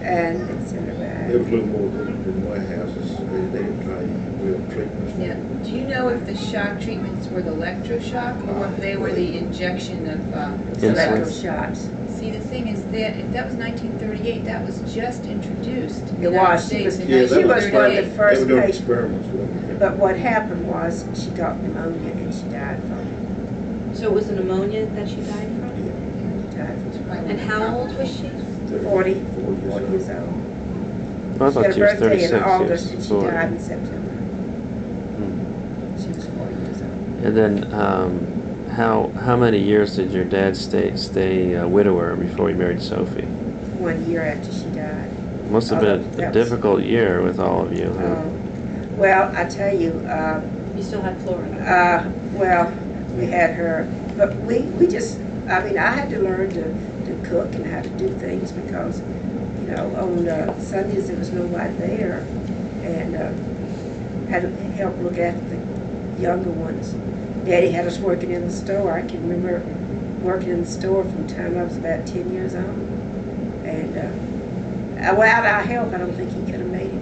and then send her back. There was a little more than warehouses. They didn't try real treatments. Now, do you know if the shock treatments were the electroshock or if they were the injection of? Electroshots. See, the thing is that if that was 1938, that was just introduced in the It United was. She States was, in Yeah, that she was one of the 1938. They first were doing patients. experiments with them. But what happened was she got pneumonia and she died from it. So it was the pneumonia that she died from? She died from it. And how old was she? 40 years years old. old. Well, I She had thought a she was birthday 36 in August and years she old. died in September. Hmm. She was 40 years old. And then, how many years did your dad stay a widower before he married Sophie? 1 year after she died. Must have Oh, been a that was- difficult year with all of you, huh? Well, I tell you, You still had Florida. well, we had her, but we just, I mean, I had to learn to cook and how to do things because, you know, on Sundays there was nobody there and had to help look after the younger ones. Daddy had us working in the store. I can remember working in the store from the time I was about 10 years old. And without our help, I don't think he could have made it.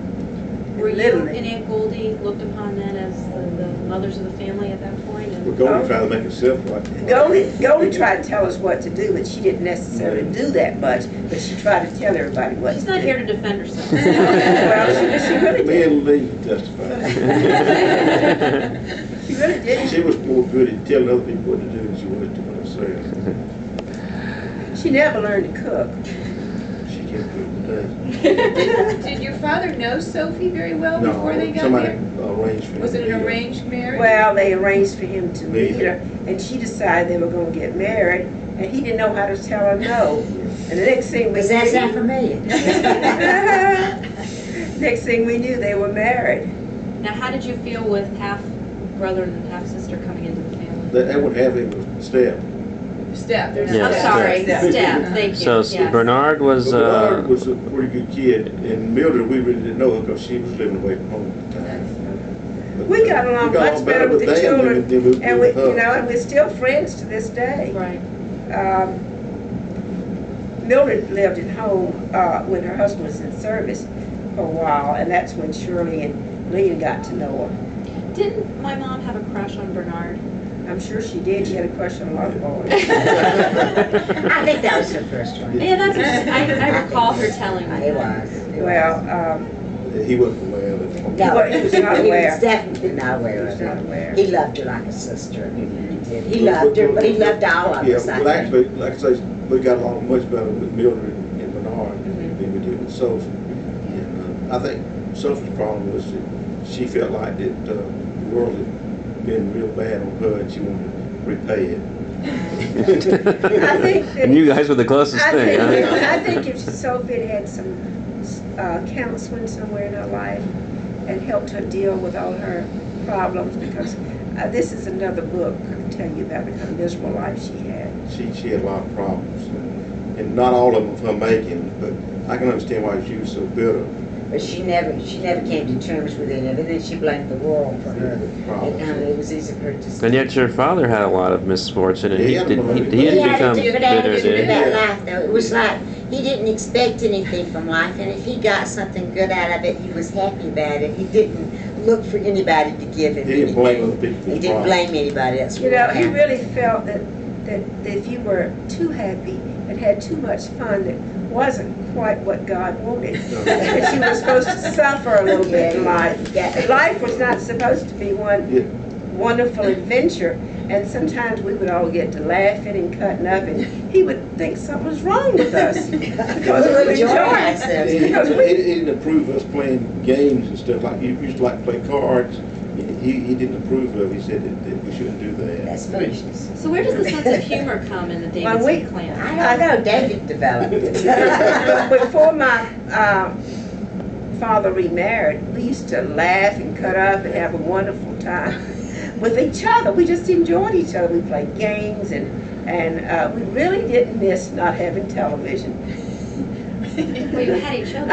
Were you Literally. and Aunt Goldie looked upon then as the mothers of the family at that point? We're And going to try to make herself like. Goldie tried to tell us what to do, but she didn't necessarily do that much. But she tried to tell everybody what she's to not do. here to defend herself. Well, she really Me did. and Lee testify. She really did. She was more good at telling other people what to do than she was doing herself. She never learned to cook. She can't do it. Did your father know Sophie very well No, before they got somebody married? arranged for Was it him an to be arranged marriage? Well, they arranged for him to Meet meet her, and she decided they were going to get married, and he didn't know how to tell her no. And the next thing we Does that sound knew, familiar? next thing we knew, they were married. Now, how did you feel with half brother and half sister coming into the family? That would have him step. Step. There's Yeah, I'm step. sorry, Step. Steph, thank you. So Yes. Bernard was, But Bernard was a pretty good kid, and Mildred, we really didn't know her because she was living away from home at the time. But, We got along much better with the them children, than with and we, her. you know, and we're still friends to this day. Right. Mildred lived at home when her husband was in service for a while, and that's when Shirley and Lillian got to know her. Didn't my mom have a crush on Bernard? I'm sure she did. She had a crush on a lot of boys. I think that was her first one. Yeah, that's. I recall her telling me. It was. Well, He wasn't aware of it. No, He was not He aware. was definitely not aware He was of not it. aware. He loved her like a sister. He did. He loved her, but he loved all of Yeah, us, I but think. actually, like I say, we got along much better with Mildred and Bernard than we did with Sophie. And I think Sophie's problem was that she felt like that the world had been real bad on her and she wanted to repay it. I think that, And you guys were the closest thing. I think if Sophie had had some counseling somewhere in her life and helped her deal with all her problems, because this is another book I'll tell you about the kind of miserable life she had. She had a lot of problems, and not all of them for her making, but I can understand why she was so bitter. But she never came to terms with any of it, and she blamed the world for her. It was easy for her to. And yet your father had a lot of misfortune, and he Yeah, didn't He had become a different bitter, attitude did he? about life, though. It was like he didn't expect anything from life, and if he got something good out of it, he was happy about it. He didn't look for anybody to give him He didn't blame other people. He didn't blame anybody else. You know, he really felt that if you were too happy and had too much fun, that wasn't quite what God wanted. That you were supposed to suffer a little bit in life. That life was not supposed to be one wonderful adventure. And sometimes we would all get to laughing and cutting up, and he would think something was wrong with us because we would enjoy ourselves. He Because didn't approve of us playing games and stuff like he used to like to play cards. He didn't approve of it. He said that we shouldn't do that. That's foolishness. So where does the sense of humor come in the Davidson clan? I don't know. David developed it. before my father remarried, we used to laugh and cut up and have a wonderful time with each other. We just enjoyed each other. We played games, and we really didn't miss not having television. Well, you had each other.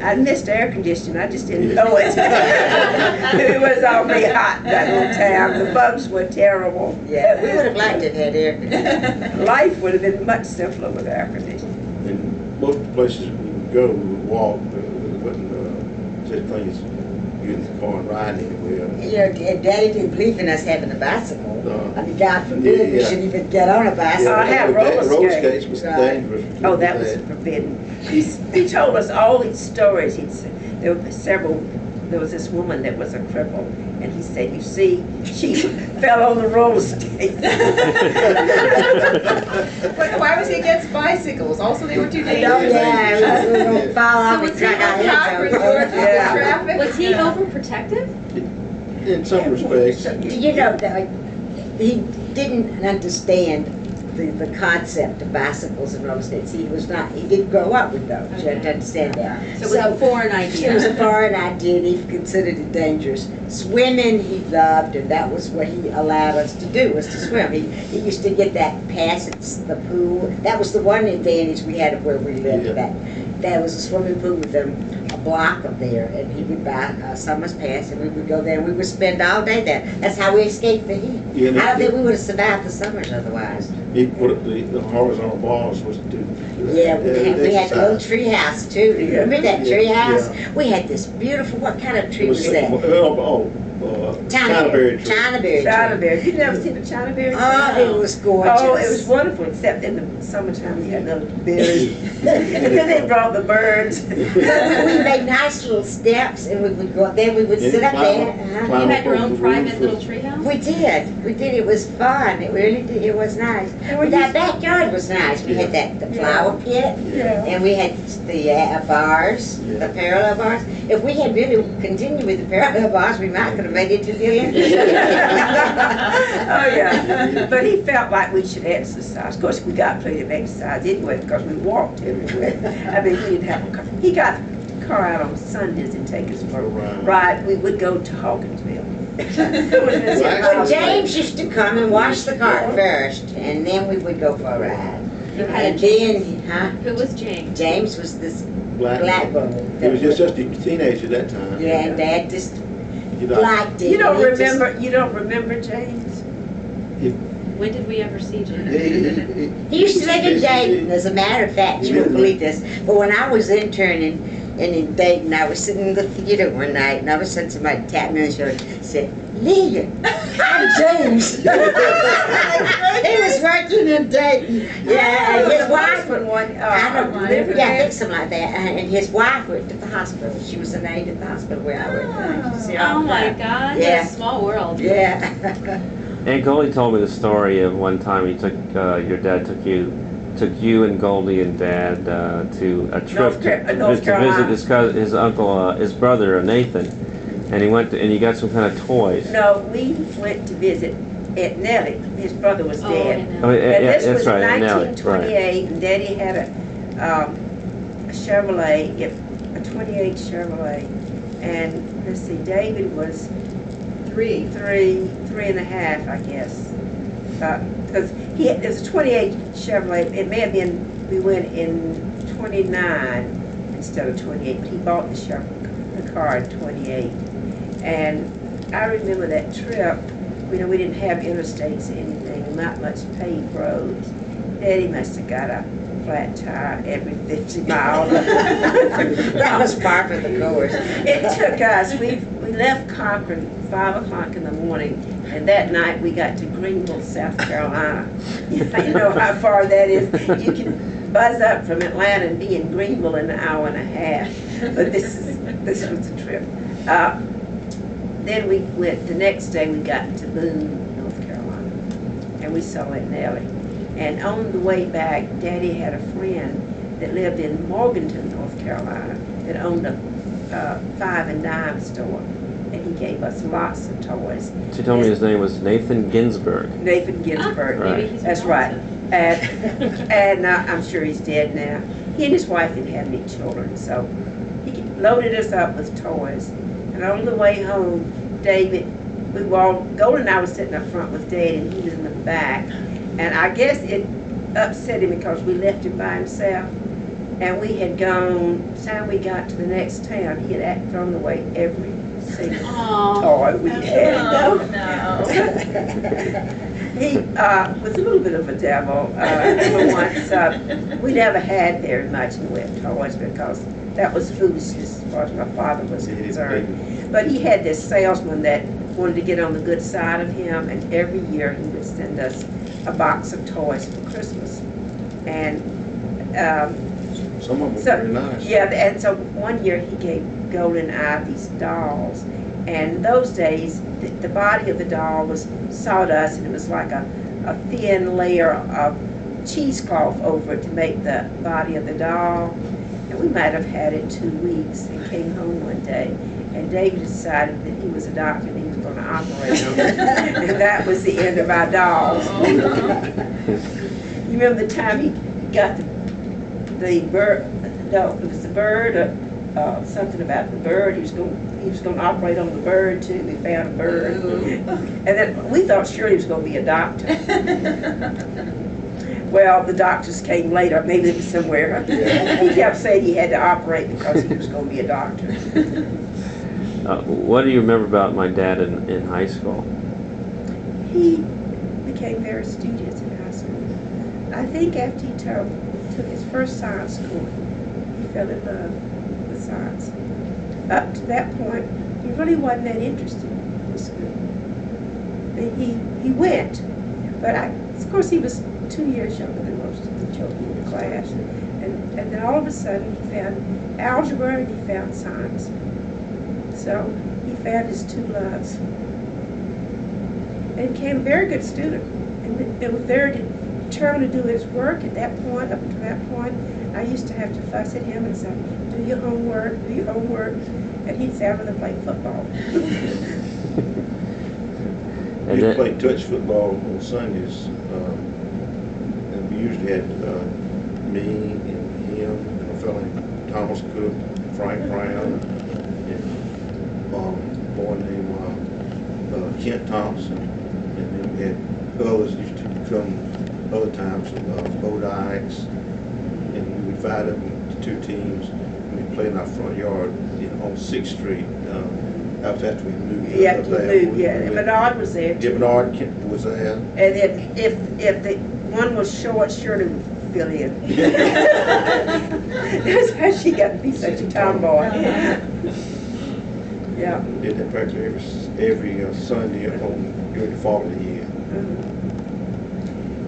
I missed air conditioning. I just didn't know it. It was awfully hot in that little town. The bugs were terrible. Yeah, we would have liked to have had air conditioning. Life would have been much simpler with air conditioning. And most of the places we would go, we would walk. There wasn't such thing as getting in the car and riding anywhere. You know, Daddy didn't believe in us having a bicycle. I mean, God forbid we Yeah. should even get on a bicycle. I have roller Roller skates. skates was dangerous. Oh, that was forbidden. He told us all these stories. He'd say, there were several. There was this woman that was a cripple, and he said, "You see, she fell on the roller skates." But why was he against bicycles? Also, they were too dangerous. Yeah, we were going to fall off So and was he crack our on heads Cochran, open. Yeah. traffic. Was he overprotective? In some respects. You know, he didn't understand the concept of bicycles and roller skates. He didn't grow up with those. You have to understand that. So it was a foreign idea. It was a foreign idea, and he considered it dangerous. Swimming he loved, and that was what he allowed us to do, was to swim. He used to get that pass at the pool. That was the one advantage we had of where we lived. Yeah. There was a swimming pool with a block up there, and he would buy a summer's pass, and we would go there, and we would spend all day there. That's how we escaped the heat. Yeah, I don't think we would have survived the summers otherwise. He put up the horizontal bars was to do. Yeah, we had a little tree house too. Remember that tree house? Yeah. We had this beautiful, what kind of tree was that? China berry tree. China berry China tree. berry. You've never seen a China berry? Oh, it was gorgeous. Oh, it was wonderful, except in the summertime you had little berries. And then they brought the birds. We made nice little steps, and we would go there. We would sit up there. You had your own private little treehouse? We did. We did. It was fun. It really did. It was nice. And that backyard was nice. We had the flower pit, Yeah. and we had the bars, the parallel bars. If we had really continued with the parallel bars, we might could have made it to the Olympics. Oh, yeah. But he felt like we should exercise. Of course, we got plenty of exercise anyway because we walked everywhere. I mean, we didn't have a car. He got a car out on Sundays and take us for a ride. We would go to Hawkinsville. Well, James used to come and wash the car first, and then we would go for a ride. You had And a James. then, Who was James? James was this Black boy. He was just a teenager at that time. Yeah, and Dad just You know, liked it. You don't He just- remember? You don't remember James? When did we ever see James? He used to live in Dayton, as a matter of fact, you wouldn't believe this. But when I was interning and in Dayton, I was sitting in the theater one night, and all of a sudden somebody tapped me on the shoulder and said, "Lillian, I'm James." He was working in Dayton. Yeah, and his wife would I don't remember. Yeah, I think something like that. And his wife worked at the hospital. She was an aide at the hospital where I worked. Oh my God, Yeah. what a small world. Yeah. Aunt Goldie told me the story of one time he took your dad took you and Goldie and Dad to a trip to visit his uncle, his brother Nathan, and he went to, and you got some kind of toys. No, we went to visit at Nellie. His brother was dead. and Oh, yeah, And yeah, this that's was right, at Nellie, right. 1928, and Daddy had a Chevrolet, a 28 Chevrolet. And let's see, David was three and a half, I guess. Because there's a 28 Chevrolet. It may have been, we went in 29 instead of 28, but he bought the car in 28. And I remember that trip. We didn't have interstates or anything, not much paved roads. Daddy must have got a flat tire every 50 miles. That was part of the course. It took us, we left Cochran 5 o'clock in the morning, and that night we got to Greenville, South Carolina. You know how far that is. You can buzz up from Atlanta and be in Greenville in an hour and a half. But this was the trip. Then we went, the next day we got to Boone, North Carolina, and we saw Aunt Nellie. And on the way back, Daddy had a friend that lived in Morganton, North Carolina, that owned a 5 and dime store, and he gave us lots of toys. She told me his name was Nathan Ginsburg. Nathan Ginsburg, Right. that's right. And I'm sure he's dead now. He and his wife didn't have any children, so he loaded us up with toys. And on the way home, Golden and I was sitting up front with Dad, and he was in the back. And I guess it upset him because we left him by himself. And we had gone, time we got to the next town, he had thrown away every single toy we had. No. He was a little bit of a devil. For once, we never had very much in the way of toys because that was foolishness as far as my father was concerned. But he had this salesman that wanted to get on the good side of him, and every year he would send us a box of toys for Christmas. And some of them were very nice. yeah, and so one year he gave Golden and I these dolls. And in those days, the body of the doll was sawdust, and it was like a thin layer of cheesecloth over it to make the body of the doll. And we might have had it 2 weeks and came home one day, and David decided that he was a doctor and he was going to operate on it. And that was the end of our dolls. You remember the time he got the bird? No, it was the bird. Something about the bird. He was going to operate on the bird too. We found a bird, and then we thought sure he was going to be a doctor. Well, the doctors came later. Maybe it was somewhere. He kept saying he had to operate because he was going to be a doctor. What do you remember about my dad in high school? He became very studious in high school. I think after he took his first science course, he fell in love with science. Up to that point, he really wasn't that interested in school. He went, but of course he was 2 years younger than most of the children in the class. And then all of a sudden he found algebra and he found science. So he found his two loves. And became a very good student. And was very determined to do his work at that point. Up to that point, I used to have to fuss at him and say, do your homework, do your homework. And he'd say, I'm going to play football. We used to play touch football on Sundays. And we usually had me and him and a fellow named Thomas Cook, Frank Brown, and a boy named Kent Thompson. And then we had others used to come other times, Bo Dykes, and we would divide up into two teams, and we played in our front yard on 6th Street. After we moved. Yeah, you moved, yeah. Bernard was there too. Yeah, Bernard was there. And then if the one was short, Shirley would fill in. That's how she got to be such a tomboy. Yeah. Did that practically every Sunday during the fall of the year.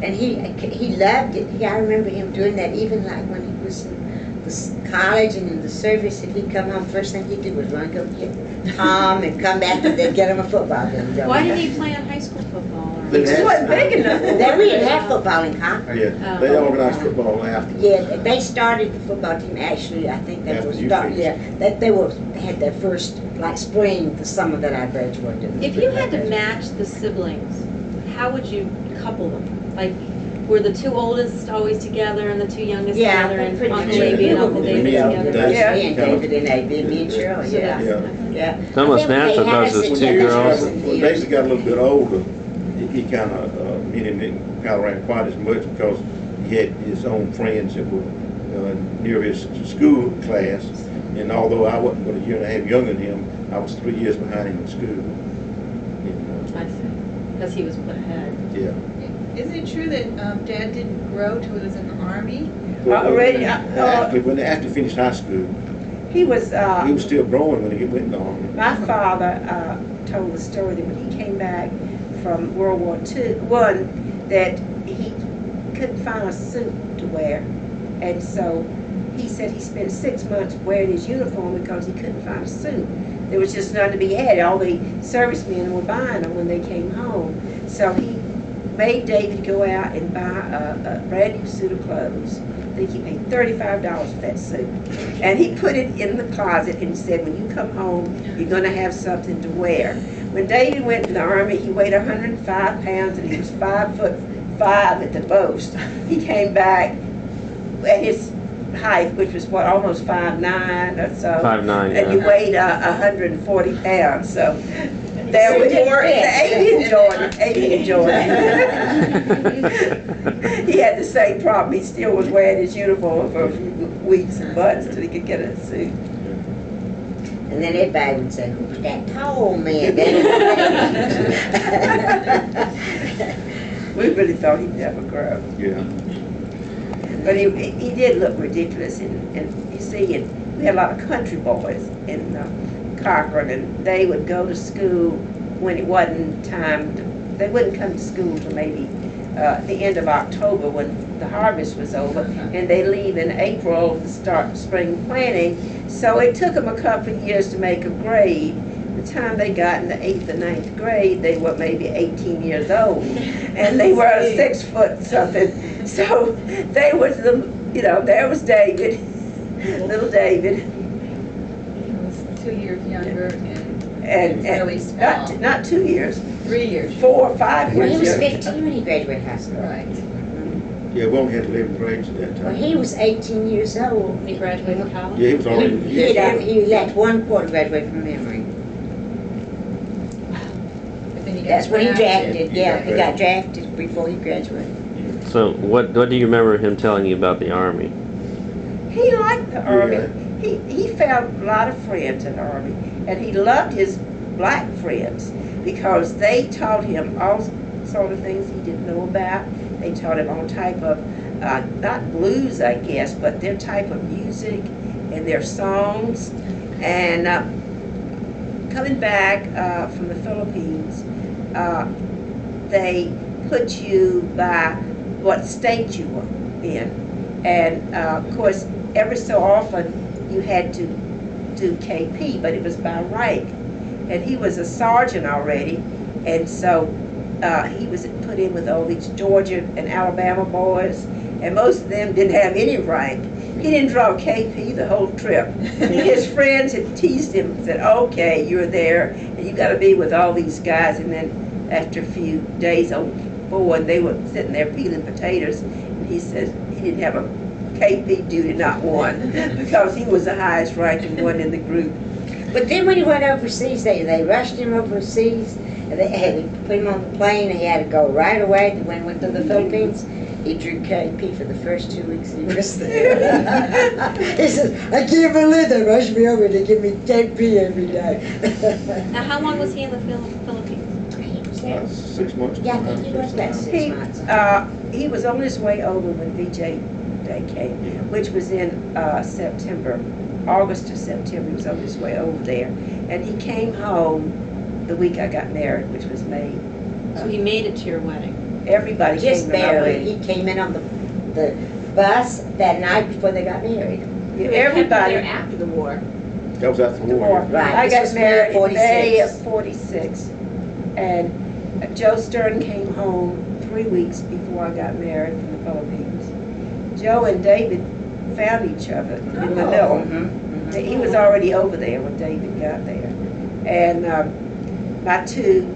And he loved it. I remember him doing that even like when he was in the college and in the service. If he'd come home, first thing he'd do was run go get Tom and come back and they'd get him a football game. Why didn't he play on high school football? Or? It wasn't big enough. Then we didn't have football in Cochran. Yeah, they organized football after. Yeah, they started the football team actually. I think that After was you started. finished. Yeah, they had their first like spring, the summer that I graduated. If you had to match the siblings, how would you couple them? Like, were the two oldest always together and the two youngest Yeah, together, and pretty Uncle much. Davy and Uncle Me David and together? Dave. Yeah. Me and David and Abby and me and Shirley, So yeah. that's- Yeah. It's almost And then natural they had because us it's in two the girls. house and When here. Daisy got a little bit older, he kind of, me and him didn't pal around quite as much because he had his own friends that were near his school class. And although I wasn't but a year and a half younger than him, I was 3 years behind him in school. And, I see, because he was put ahead. yeah. Isn't it true that Dad didn't grow till he was in the Army? Already, After he finished high school, he was, he was still growing when he went in the army. my father told the story that when he came back from World War I, that he couldn't find a suit to wear. And so he said he spent 6 months wearing his uniform because he couldn't find a suit. There was just none to be had. All the servicemen were buying them when they came home. So he made David go out and buy a brand new suit of clothes. I think he paid $35 for that suit. And he put it in the closet and said, when you come home, you're going to have something to wear. When David went to the Army, he weighed 105 pounds and he was 5'5" at the most. He came back at his height, which was what, almost 5'9" or so. 5'9", And he yeah. weighed 140 pounds, so there was Amy enjoyed it. Amy enjoyed it. He had the same problem. He still was wearing his uniform for a few weeks and months till he could get a suit. And then everybody would say, who's that tall man? We really thought he'd never grow. Yeah. But he did look ridiculous, and you see, and we had a lot of country boys in Cochran, and they would go to school when it wasn't time. They wouldn't come to school till maybe the end of October when the harvest was over, and they leave in April to start spring planting. So it took them a couple of years to make a grade. The time they got in the 8th or 9th grade, they were maybe 18 years old, and they were 6 foot something. So they was the, there was David, little David. He was 2 years younger and And really small. not 2 years, 3 years. 4 or 5 Well, years. he was younger. 15 when he graduated high school. Right. Yeah, we only had 11 grades at that Well, time. he was 18 years old. When he graduated college? Yeah, he was already. He let one quarter graduate from memory. But then he got That's when he drafted. drafted. He Yeah, got he got drafted before he graduated. So what do you remember him telling you about the Army? He liked the Army. Yeah. He found a lot of friends in the Army, and he loved his black friends because they taught him all sort of things he didn't know about. They taught him all type of, not blues, I guess, but their type of music and their songs. And coming back from the Philippines, they put you by what state you were in. And of course, every so often you had to do KP, but it was by rank. And he was a sergeant already, and so he was put in with all these Georgia and Alabama boys, and most of them didn't have any rank. He didn't draw KP the whole trip. His friends had teased him, said, okay, you're there, and you got to be with all these guys. And then after a few days on board, they were sitting there peeling potatoes, and he said he didn't have a KP duty, not one, because he was the highest ranking one in the group. But then when he went overseas, they rushed him overseas. And they had to put him on the plane, and he had to go right away. When he went to the Philippines, he drew KP for the first 2 weeks he was there. He says, I can't believe they rushed me over to give me KP every day. Now, how long was he in the Philippines? He was there. 6 months. Yeah, I think he was about 6 months. He was on his way over when VJ Day came, which was in September, August or September. He was on his way over there, and he came home the week I got married, which was May. So he made it to your wedding? Everybody Just came to my barely. wedding. He came in on the bus that night before they got married. Everybody. After the war. That was after the war. Right, I this got was married in May of 46. '46, and Joe Stern came home 3 weeks before I got married from the Philippines. Joe and David found each other in Manila. He was already over there when David got there, and my two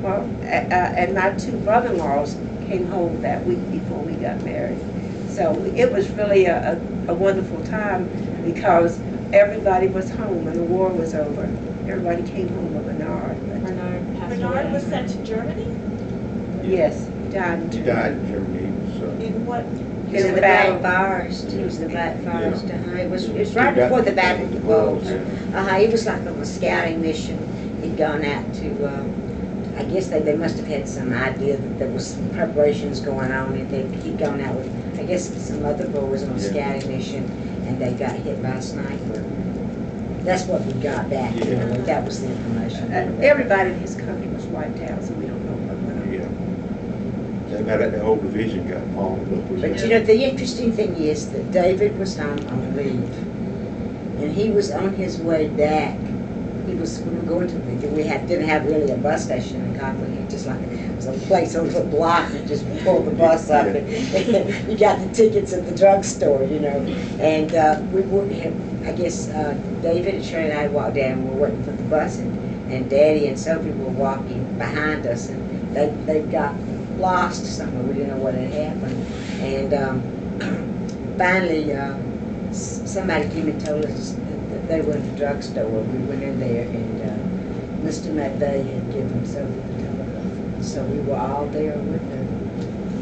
Well, and my two brother-in-laws came home that week before we got married. So it was really a wonderful time because everybody was home when the war was over. Everybody came home with Bernard. Bernard passed Bernard away. was sent to Germany? Yes, he died in He Germany. died in Germany. He was, In what? He was in the Battle of Forest. He was in the Black Forest. It was right before the Battle of the Bulge. He was like on a scouting mission. He'd gone out to, I guess they must have had some idea that there was some preparations going on, and he'd gone out with, I guess, some other boys on a scouting mission, and they got hit by a sniper. That's what we got back. You know, that was the information. Everybody in his company was wiped out, so we don't know what went on. Yeah. The whole division got bombed up. But you know, the interesting thing is that David was on leave, and he was on his way back. We were going to didn't have really a bus station in Cochran. It just like it was a place on the block. You just pulled the bus up, and you got the tickets at the drugstore, you know. And we were, I guess, David and Shirley and I walked down. And we were waiting for the bus, and Daddy and Sophie were walking behind us, and they got lost somewhere. We didn't know what had happened, and finally somebody came and told us that they were at the drugstore. We went in there, and Mr. McVeigh had given Sophie the telephone, so we were all there with her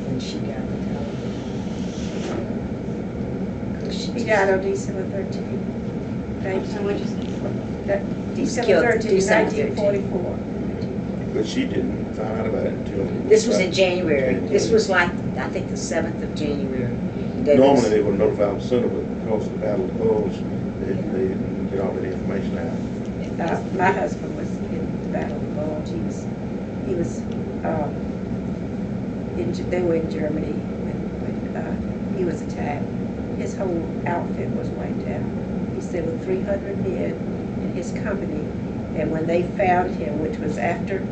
when she got the telephone. He died on December 13th. So what'd you say? December 13th, December 1944. But she didn't find out about it until. This was in January. This was like, I think, the 7th of January. Normally they would notify them sooner, but because of the Battle of the Bulge, they didn't get all that information out. My husband was in the Battle of the Bulge. They were in Germany when he was attacked. His whole outfit was wiped out. He said with 300 men in his company, and when they found him, which was after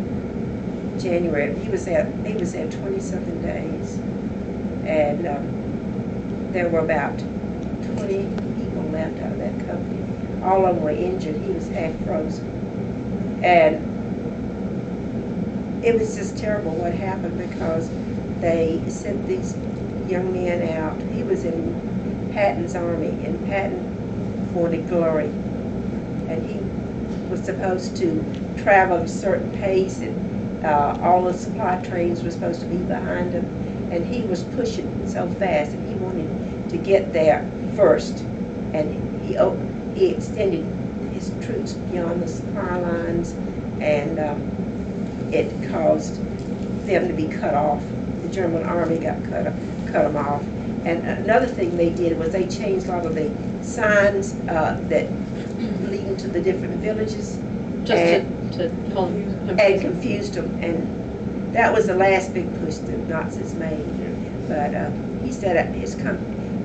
January, he was there 20-something days, and there were about 20 people left out of that company. All of them were injured. He was half frozen, and it was just terrible what happened because they sent these young men out. He was in Patton's army, and Patton wanted glory, and he was supposed to travel at a certain pace, and all the supply trains were supposed to be behind him, and he was pushing so fast, and he wanted to get there first, and he extended his troops beyond the supply lines, and it caused them to be cut off. The German army cut them off. And another thing they did was they changed a lot of the signs that leading to the different villages. Just to and confused them. And that was the last big push the Nazis made. But he said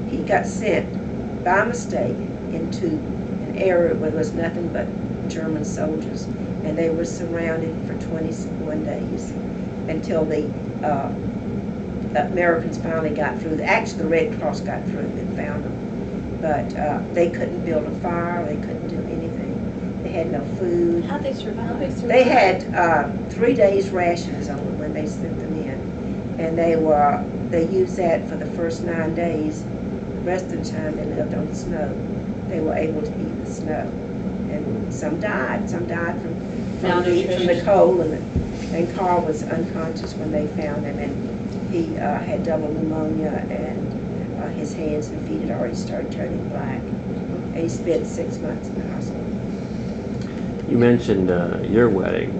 he got sent by mistake into an area where there was nothing but German soldiers, and they were surrounded for 21 days until the Americans finally got through. Actually, the Red Cross got through and found them, but they couldn't build a fire. They couldn't do anything. They had no food. How'd they survive? They had 3 days rations on them when they sent them in, and they used that for the first 9 days. The rest of the time they lived on the snow. They were able to eat the snow, and some died. Some died from the cold, and Carl was unconscious when they found him, and he had double pneumonia, and his hands and feet had already started turning black, and he spent 6 months in the hospital. You mentioned your wedding.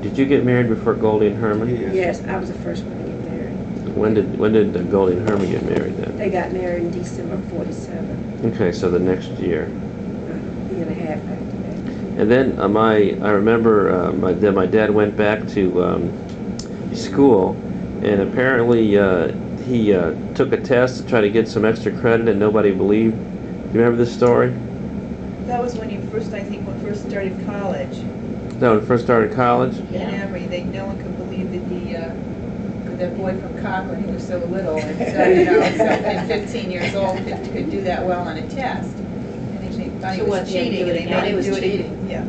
Did you get married before Goldie and Herman? Yes, I was the first one to get married. When did Goldie and Herman get married then? They got married in December of '47. Okay, so the next year. A year and a half after that. And then I remember my dad went back to school, and apparently he took a test to try to get some extra credit, and nobody believed. Do you remember this story? That was when you first started college. No, when he first started college? In Emory, no one could believe that that boy from Cochran, who was so little, and at 15 years old, could do that well on a test. And they thought he was cheating, and they made him do it. Yeah.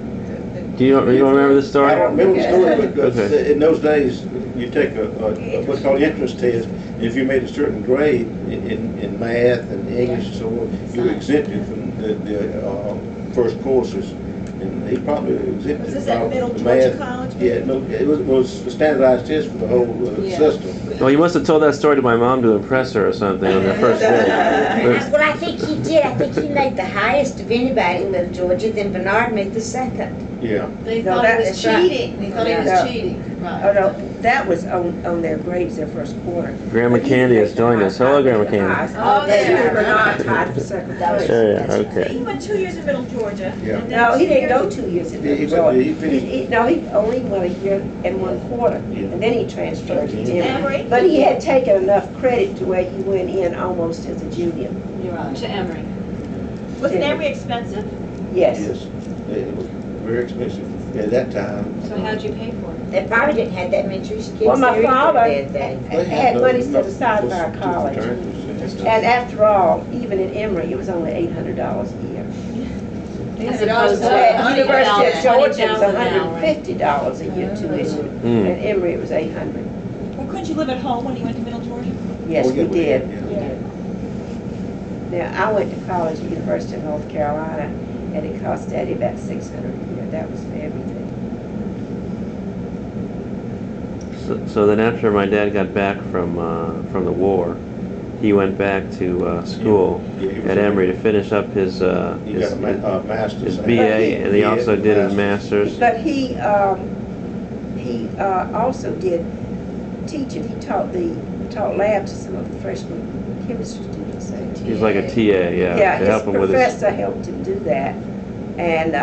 Do Do you remember the story? I don't remember the story, but Okay. in those days, you take what's called an entrance test, and if you made a certain grade in math and English and so on, you were exempted from the first courses. And he probably exempted Was this at from Middle the Georgia math. College? Yeah, it was a standardized test for the whole system. Well, you must have told that story to my mom to impress her or something on the first day. Well, I think he did. I think he made the highest of anybody in Middle Georgia, then Bernard made the second. Yeah. They No, thought that he was is right. cheating. They thought he No. was cheating. Oh, Right. no, that was on their grades their first quarter. Grandma But he Candy has made joined the us. Hello, Grandma highest. Candy. Oh, That's there. when Bernard tied for second place. Sure, yeah, He okay. went 2 years in Middle Georgia. Yeah. and then No, he 2 didn't go years- 2 years in He Middle went- Georgia. he finished- No, he only went a year and 1/4, Yeah. and then he transferred to Emory. Emory? But he had taken enough credit to where he went in almost as a junior. You're right. To Emory. Was Yeah. Emory expensive? Yes. Yes. It was very expensive at that time. So how'd you pay for it? They probably didn't have that many Jewish kids Well, my there either father back then. had money set aside for our college. And And after all, even at Emory, it was only $800 a year. As It opposed was to At University of Georgia, it was $20,000 now, right? $150 a year tuition. Hmm. At Emory, it was $800. Well, couldn't you live at home when you went to Middle Georgia? Yes, we did. Yeah. Now, I went to college at University of North Carolina, and it cost Daddy about $600 a year. That was for everything. So then after my dad got back from the war, he went back to school Yeah, he was at in- Emory to finish up his He got a master's. his BA, and he also did his master's. But he also did teaching. He taught lab to some of the freshman chemistry students. He's like a TA, Yeah, to help his him with his. professor helped him do that, and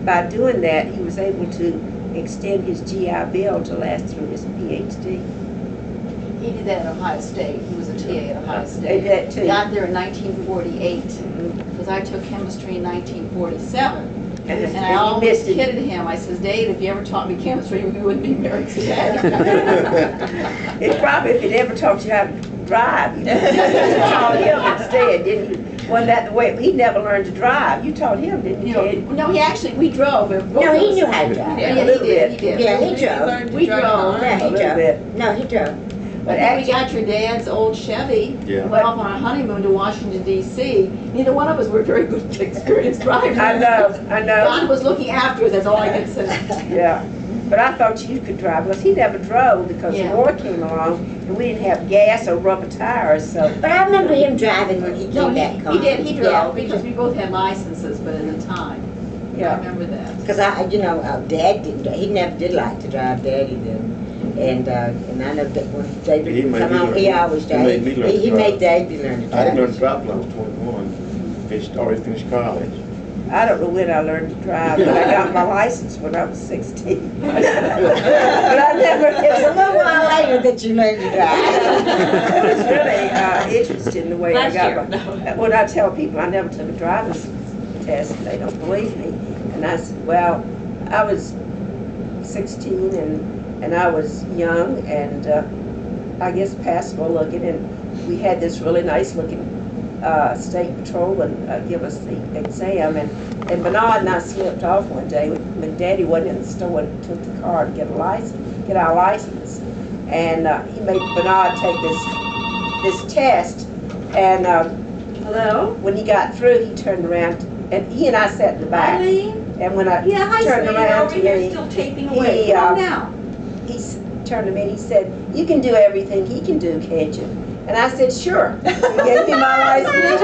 by doing that, he was able to extend his GI Bill to last through his PhD. He did that at Ohio State. He was a TA at Ohio They State. did that too. Got there in 1948, because I took chemistry in 1947. And I he always missed it. kidded him. I says, Dave, if you ever taught me chemistry, we wouldn't be married today. It probably, if it ever taught you how to drive, you taught him instead, didn't you? Wasn't that the way? He never learned to drive. You taught him, didn't You you, know, kid? no, we drove. No, he knew how to drive. Yeah, A he little did, he bit. did. Yeah, he He drove. learned to We drive drove. alone. Yeah, he A little drove. bit. No, he drove. But then we got your dad's old Chevy. Yeah. Went off on our honeymoon to Washington D.C. Neither one of us were very good experienced drivers. I know. God was looking after us, that's all I can say. Yeah. But I thought you could drive, because he never drove because the Yeah. war came along and we didn't have gas or rubber tires, so. But I remember him driving when he No, came back he home. did, he Yeah, drove, because we both had licenses, but at the time. I Yeah. remember that. Because Dad didn't, he never did like to drive, Daddy did. And I know that when David He would made come me home, learn. he always He drive. made me learn to He drive. made David learn to I didn't learn to drive. drive till I was 21. Already finished college. I don't know when I learned to drive, but I got my license when I was 16. But I never, It was a little while later that you learned to drive. It was really interesting the way I Last got year, my, when I tell people I never took a driver's test, they don't believe me. And I said, well, I was 16 and I was young and I guess passable looking, and we had this really nice looking state patrolman give us the exam, and Bernard and I slipped off one day when Daddy wasn't in the store and took the car to get our license, and he made Bernard take this test, and Hello? when he got through, he turned around, and he and I sat in the back, Eileen? and when I Yeah, hi, turned sweetie. around Over to here me, still taping he, away. Come on now. he turned to me and he said, "You can do everything he can do, can't you?" And I said, "Sure." He gave me my license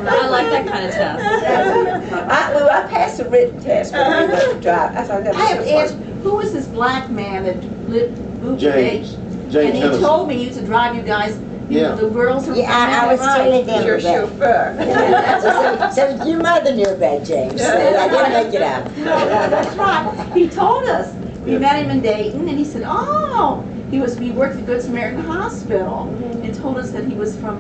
I like that kind of test. I passed the written test when we went to drive. I thought that I have was to ask, who was this black man that moved to James. And James he Henderson. told me he used to drive you guys, Yeah. the girls from. Yeah, I was telling them Your that. chauffeur. So your mother knew about James. I didn't make it up. No, that's right. He told us. We met him in Dayton, and he said, "Oh, he worked at Good Samaritan Hospital," and told us that he was from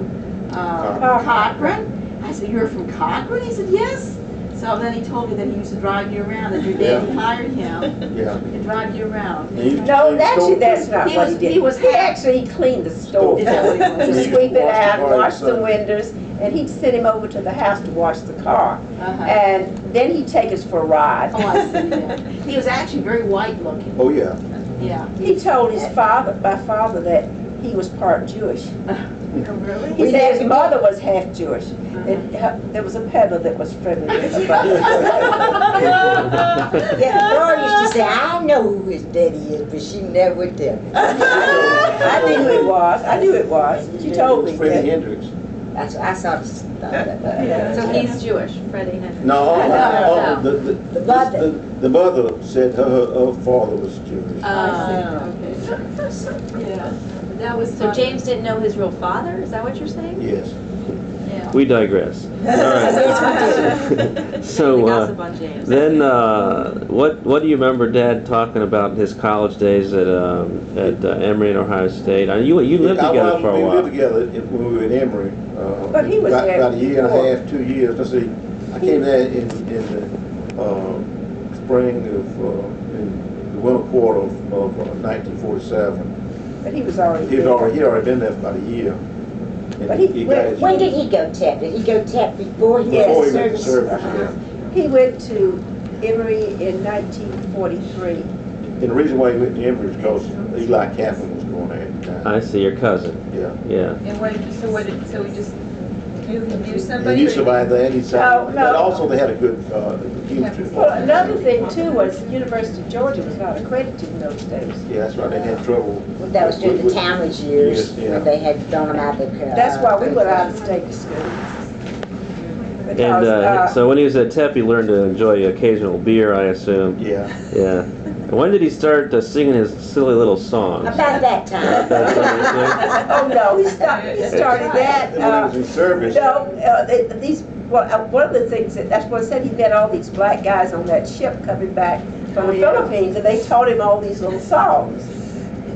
Cochran. I said, "You're from Cochran?" He said, "Yes." So then he told me that he used to drive you around. That your daddy hired him Yeah. to drive you around. No, actually, that's not He what was- he did. he was He actually cleaned the store, Is that what he was? to sweep it out, wash the windows, and he'd send him over to the house to wash the car. Uh-huh. And then he'd take us for a ride. Oh, I see, yeah. He was actually very white looking. Oh, yeah. Yeah. He told his father, my father, that he was part Jewish. Really? He said his mother was half Jewish. There was a peddler that was friendly with her mother. Yeah, Laura used to say, I know who his daddy is, but she never would tell me. I knew who it was. I knew it was. She told me. Freddie that. Hendricks. That's what I saw. So he's Jewish, Freddie Henry. No, No. the mother said her father was Jewish. Okay. Yeah. That was So James didn't know his real father? Is that what you're saying? Yes. Yeah. We digress. All right. So Gossip on James. then, what do you remember Dad talking about his college days at Emory and Ohio State? You lived together for a We while. lived together when we were in Emory. But he was there about a year and before. a half, 2 years. Let's see. I came there in the spring of in the winter quarter of 1947. But he was already He'd there. already been there for about a year. And But he got his- When did he go tap? Did he go tap before he Yes. before went he to went to service? service, yeah. He went to Emory in 1943. And the reason why he went to Emory is because Eli Kaplan was going there at the time. I see your cousin. Yeah. Yeah. And so he just knew He somebody? knew or- somebody there, and he said, No, no. but also they had a good chemistry. Well, another thing too was University of Georgia was not accredited in those days. Yeah, that's right, they had trouble. Well, that was during the Talmadge years, Yes, yeah. when they had thrown him out the. That's why we went out of state to school. And Because, so when he was at TEP, he learned to enjoy occasional beer, I assume. Yeah. Yeah. And when did he start singing his silly little songs? About that time. oh no, he started that. And when he was in service, One of the things that's what said he met all these black guys on that ship coming back from the Philippines, and they taught him all these little songs.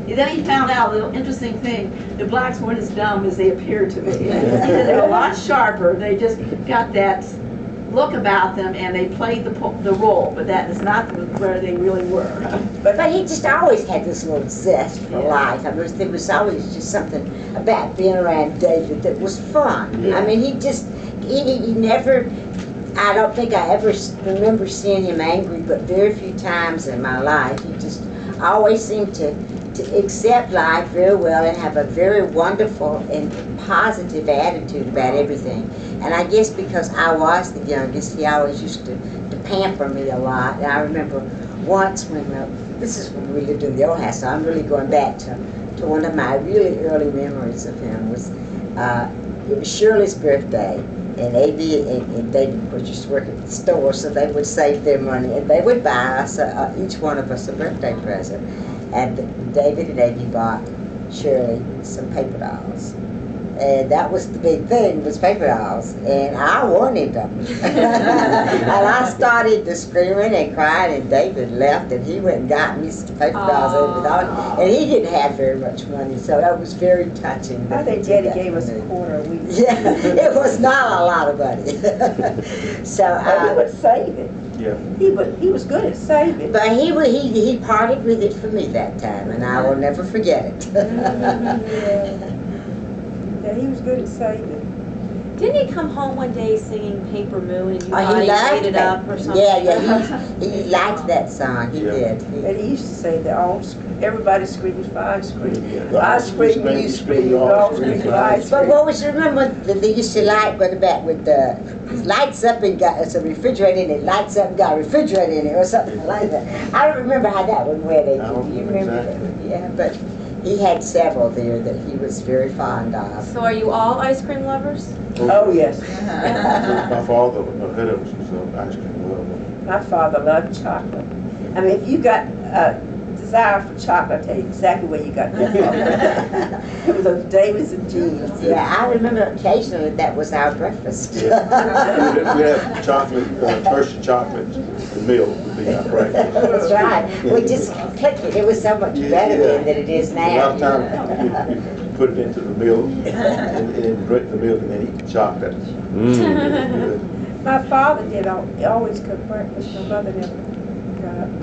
Then he found out a little interesting thing. The blacks weren't as dumb as they appeared to be. They were a lot sharper. They just got that look about them, and they played the role, but that is not where they really were. But he just always had this little zest for life. I mean, there was always just something about being around David that was fun. Yeah. I mean, he never, I don't think I ever remember seeing him angry, but very few times in my life. He just always seemed to accept life very well and have a very wonderful and positive attitude about everything. And I guess because I was the youngest, he always used to pamper me a lot. And I remember once when, this is when we lived in the old house, so I'm really going back to one of my really early memories of him. It was Shirley's birthday, and A.B. and David, of course, used to work at the store, so they would save their money, and they would buy us, each one of us, a birthday present. And David and A.B. bought Shirley some paper dolls. And that was the big thing, was paper dolls. And I wanted them. And I started to screaming and crying, and David left, and he went and got me some paper dolls. And he didn't have very much money, so that was very touching. I think Daddy gave us a quarter a week. Yeah, it was not a lot of money. So But he would save it. yeah. He was good at saving. but he parted with it for me that time, and I will never forget it. Yeah, he was good at saving. Didn't he come home one day singing Paper Moon and you Oh, thought he he liked made it that. up or something? Yeah, he liked that song. He Yeah. did. And he used to say that everybody screams, I scream. Yeah. I scream, you scream, you all scream, I But scream. what was, remember that they used to light with the back with the lights up and got it's a refrigerator in it, lights up and got a refrigerator in it or something like that. I don't remember how that one went. I don't Do you remember remember exactly. that? Yeah, but he had several there that he was very fond of. So are you all ice cream lovers? Oh, yes. My father heard of some ice cream lover. My father loved chocolate. I mean, if you got a desire for chocolate, I'll tell you exactly where you got that from. It was those Davidson jeans. Yeah, I remember occasionally that was our breakfast. We had chocolate, Hershey chocolate and milk would be our breakfast. That's right. We just clicked it. It was so much better then than it is A now. lot of times you put it into the milk and then drink the milk and then eat the chocolate. Good. My father always cook breakfast. My mother never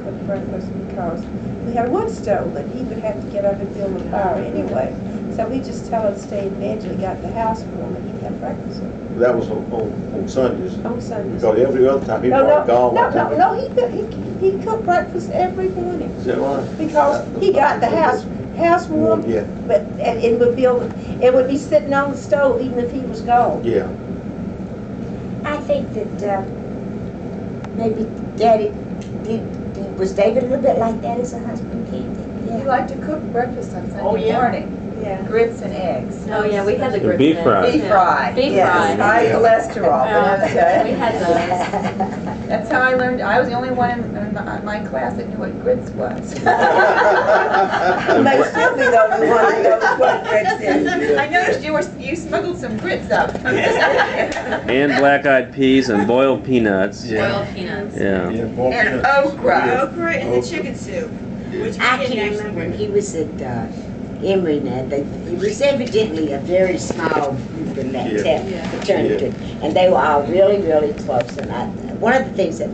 cooked breakfast because we had a wood stove and he would have to get up and build a fire anyway. So we just tell her to stay in bed till he got the house warm and he'd have breakfast That was on Sundays. on Sundays. Because every other time he probably gone one time. No, he cooked breakfast every morning. Is that right? Because he got the house warm, Yeah, but and it would be sitting on the stove even if he was gone. yeah. I think that maybe Daddy, was David a little bit like that as a husband, can't he? He liked to cook breakfast on Sunday Oh, yeah. morning. Yeah. Grits and eggs. Oh, yeah, we had the grits. beef in. fry. Beef fry. Beef yes. fry. High cholesterol, but We that's had those. good. That's how I learned. I was the only one in my class that knew what grits was. You may still be the only one that knows what grits is. I noticed you smuggled some grits up. And black-eyed peas and boiled peanuts. Boiled peanuts. Yeah. Yeah, more And peanuts. okra. Okra and the chicken soup. Which I we can didn't remember when he was at Emory now, he was evidently a very small group in that fraternity. And they were all really, really close. And one of the things that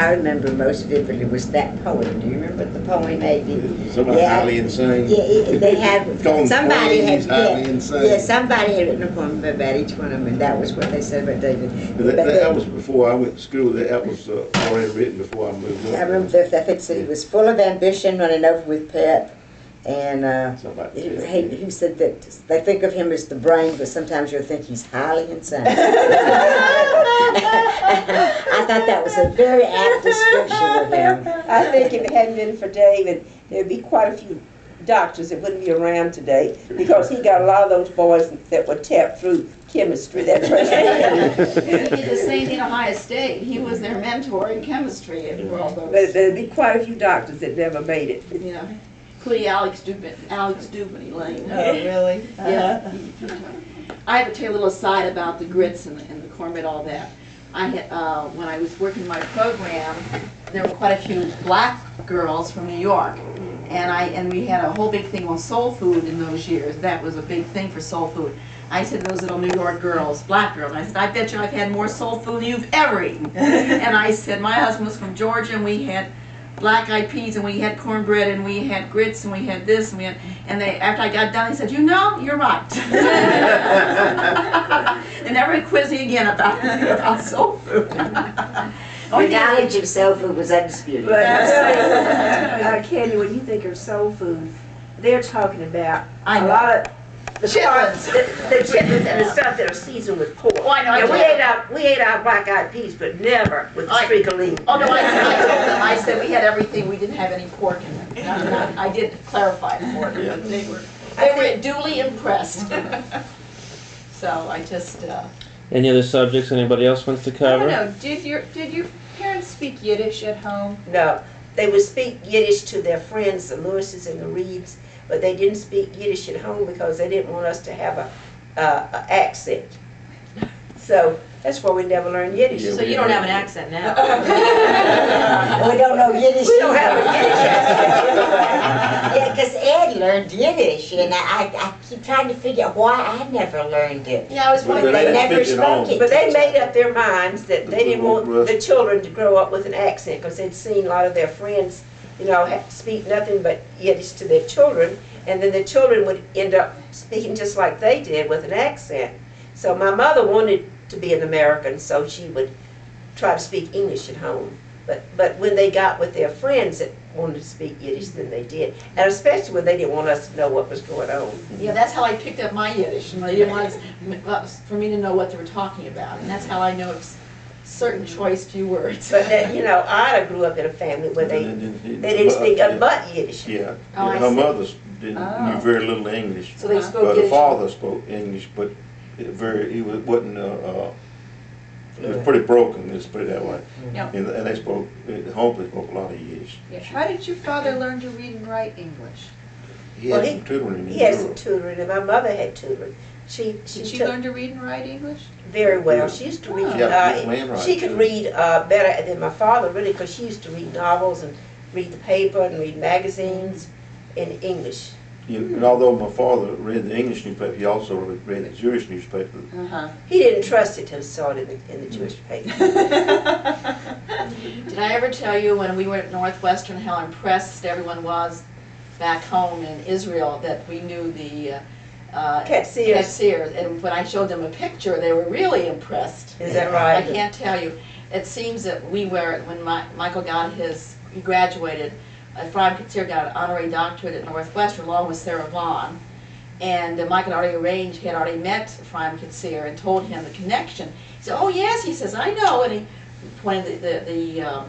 I remember most vividly was that poem. Do you remember the poem maybe? Somebody highly insane. Yeah, they had, Called somebody had, Plains Highly Insane. yeah, somebody had written a poem about each one of them, and that was what they said about David. That was before I went to school. That was already written before I moved up. I remember that they said he was full of ambition, running over with pep, and he said that they think of him as the brain, but sometimes you'll think he's highly insane. I thought that was a very apt description of him. I think if it hadn't been for David, there'd be quite a few doctors that wouldn't be around today because he got a lot of those boys that were tapped through chemistry. That He did the same thing at Ohio State. He was their mentor in chemistry and all But those. there'd be quite a few doctors that never made it. Yeah, including Alex Dubin, Elaine. Oh, really? Yeah. I have to tell you a little aside about the grits and the cornbread, all that. I had, when I was working my program, there were quite a few black girls from New York. And we had a whole big thing on soul food in those years. That was a big thing for soul food. I said to those little New York girls, black girls, I said, I bet you I've had more soul food than you've ever eaten. And I said, my husband was from Georgia, and we had black-eyed peas, and we had cornbread, and we had grits, and we had this, and we had, and they, after I got done, they said, you know, you're right. They never quizzed me again about soul food. Your knowledge of soul food was undisputed. But Candy, when you think of soul food, they're talking about I a know. lot of the Chitlins. the chitlins and the stuff that are seasoned with pork. Oh, I know, And I we ate our black-eyed peas, but never with the streak of lean. Oh, no, I told them, I said we had everything, we didn't have any pork in it. I did clarify for them, but they were duly impressed. So I just, Any other subjects anybody else wants to I cover? don't know. Did your parents speak Yiddish at home? No, they would speak Yiddish to their friends, the Lewises and the Reeds, but they didn't speak Yiddish at home because they didn't want us to have a accent. So that's why we never learned Yiddish. Yeah, So you don't have an accent now. We don't know Yiddish. We don't have a Yiddish Yeah, because Ed learned Yiddish, and I keep trying to figure out why I never learned it. yeah, I was Well, wondering, they They never speak it spoke home. it. But they made up their minds that they didn't want Rust. the children to grow up with an accent because they'd seen a lot of their friends, speak nothing but Yiddish to their children, and then the children would end up speaking just like they did with an accent. So my mother wanted to be an American, so she would try to speak English at home. But when they got with their friends that wanted to speak Yiddish, then they did. And especially when they didn't want us to know what was going on. yeah, that's how I picked up my Yiddish, and they didn't want for me to know what they were talking about, and that's how I know it's certain choice few words. But that, Ida grew up in a family where they didn't speak but Yiddish. Yeah, Oh, I her see. mother knew Oh. very little English. So they spoke But her Yiddish. father spoke English, but wasn't, it was pretty broken, let's put it that way. Yeah. And they spoke, at home they spoke a lot of Yiddish. Yeah. How did your father learn to read and write English? He Well, had he- some tutoring in He had some Europe. tutoring, and my mother had tutoring. She Did she took learn to read and write English? very well. She used to read. Oh. Yeah, yes, ma'am, right. She could read better than my father, really, because she used to read novels and read the paper and read magazines in English. And although my father read the English newspaper, he also read the Jewish newspaper. Uh-huh. He didn't trust it till he saw it in the Jewish paper. Did I ever tell you when we were at Northwestern how impressed everyone was back home in Israel that we knew the Cat Sears. Cat Sears. And when I showed them a picture, they were really impressed. Is that right? I can't tell you. It seems that we were, when Michael got he graduated, Ephraim Katsir got an honorary doctorate at Northwestern along with Sarah Vaughn. And Michael had already met Ephraim Katsir and told him the connection. He said, oh yes, he says, I know. And he pointed the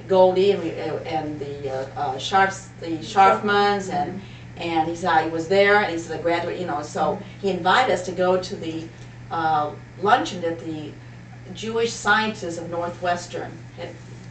Goldie and the Scharfmans and he said he was there, and he said a graduate, so he invited us to go to the luncheon at the Jewish Scientists of Northwestern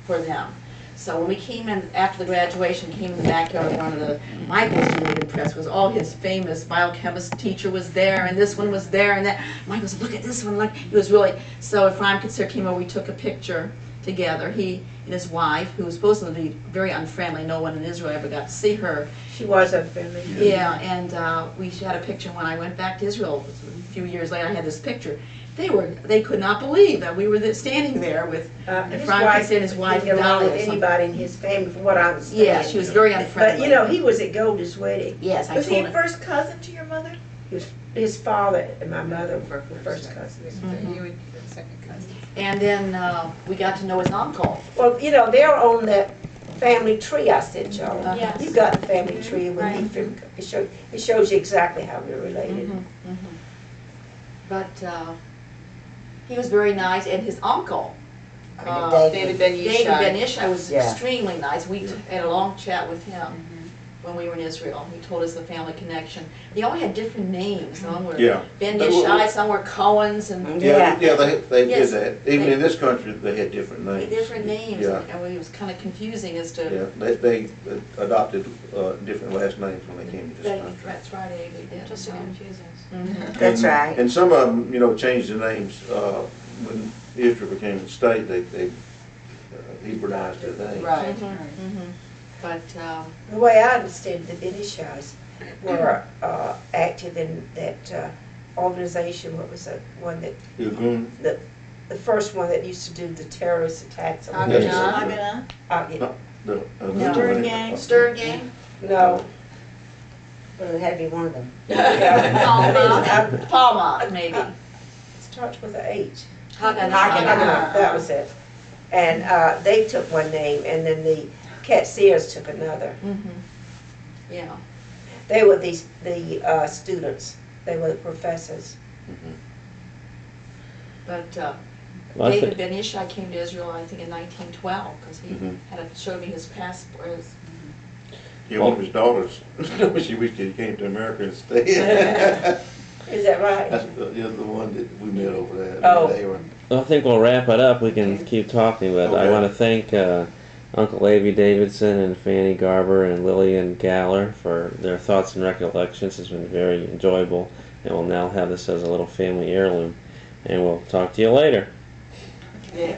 for them. So when we came in after the graduation, came in the backyard, one of the Michael was really impressed was all his famous biochemist teacher was there, and this one was there, and that. Michael said, look at this one, look. He was really, so Ephraim Katsir came over, we took a picture together, he and his wife, who was supposed to be very unfriendly, no one in Israel ever got to see her. She was unfriendly. Yeah, and we had a picture when I went back to Israel a few years later. I had this picture. They could not believe that we were standing there with Ephraim Katsir and his wife didn't get along Dolly. with anybody in his family, from what I understand. Yeah, she was very unfriendly. But he was at Goldie's wedding. Yes, I Was he told a her. first cousin to your mother? His father and my mother were first cousins. Mhm. You would be the second cousin. And then we got to know his uncle. Well, they're on that family tree I sent y'all. Yes. You got the family tree when it shows you exactly how we're related. But he was very nice, and his uncle, David Ben David Ben Yishai. Ishai, was Yeah. extremely nice. We had a long chat with him when we were in Israel. He told us the family connection. They all had different names. Some were Yeah. Ben They were- Ishai, some were Cohens, and Yeah, they Yes. did that. Even They- in this country, they had different names. different names. Yeah. And it was kind of confusing as to. Yeah, they adopted different last names when they came to this country. That's right, Avery did. Just to confuse us. Mhm. That's right. And some of them, changed the names when Israel became a state. They Hebraized their names. Right. Right. Mhm. But The way I understand it, the Benishais were active in that organization. What was that one that Irgun. the first one that used to do the terrorist attacks on Yes. Agana. The No. Stern Gang. Stern Gang, No. Well, it had to be one of them. Palma, maybe. It starts with an H. Haganah. That was it. And they took one name, and then the Cat Sears took another. Yeah. They were the students. They were the professors. But Well, I David think- Ben Ishai came to Israel, I think, in 1912, because he Mhm. showed me his passport. Yeah, one of his daughters, she wished he came to America instead. Is that right? That's the one that we met over there. Oh. They were- Well, I think we'll wrap it up. We can keep talking, but I Okay. want to thank Uncle Avy Davidson and Fannie Garber and Lillian Galler for their thoughts and recollections. It's been very enjoyable, and we'll now have this as a little family heirloom. And we'll talk to you later. Yeah.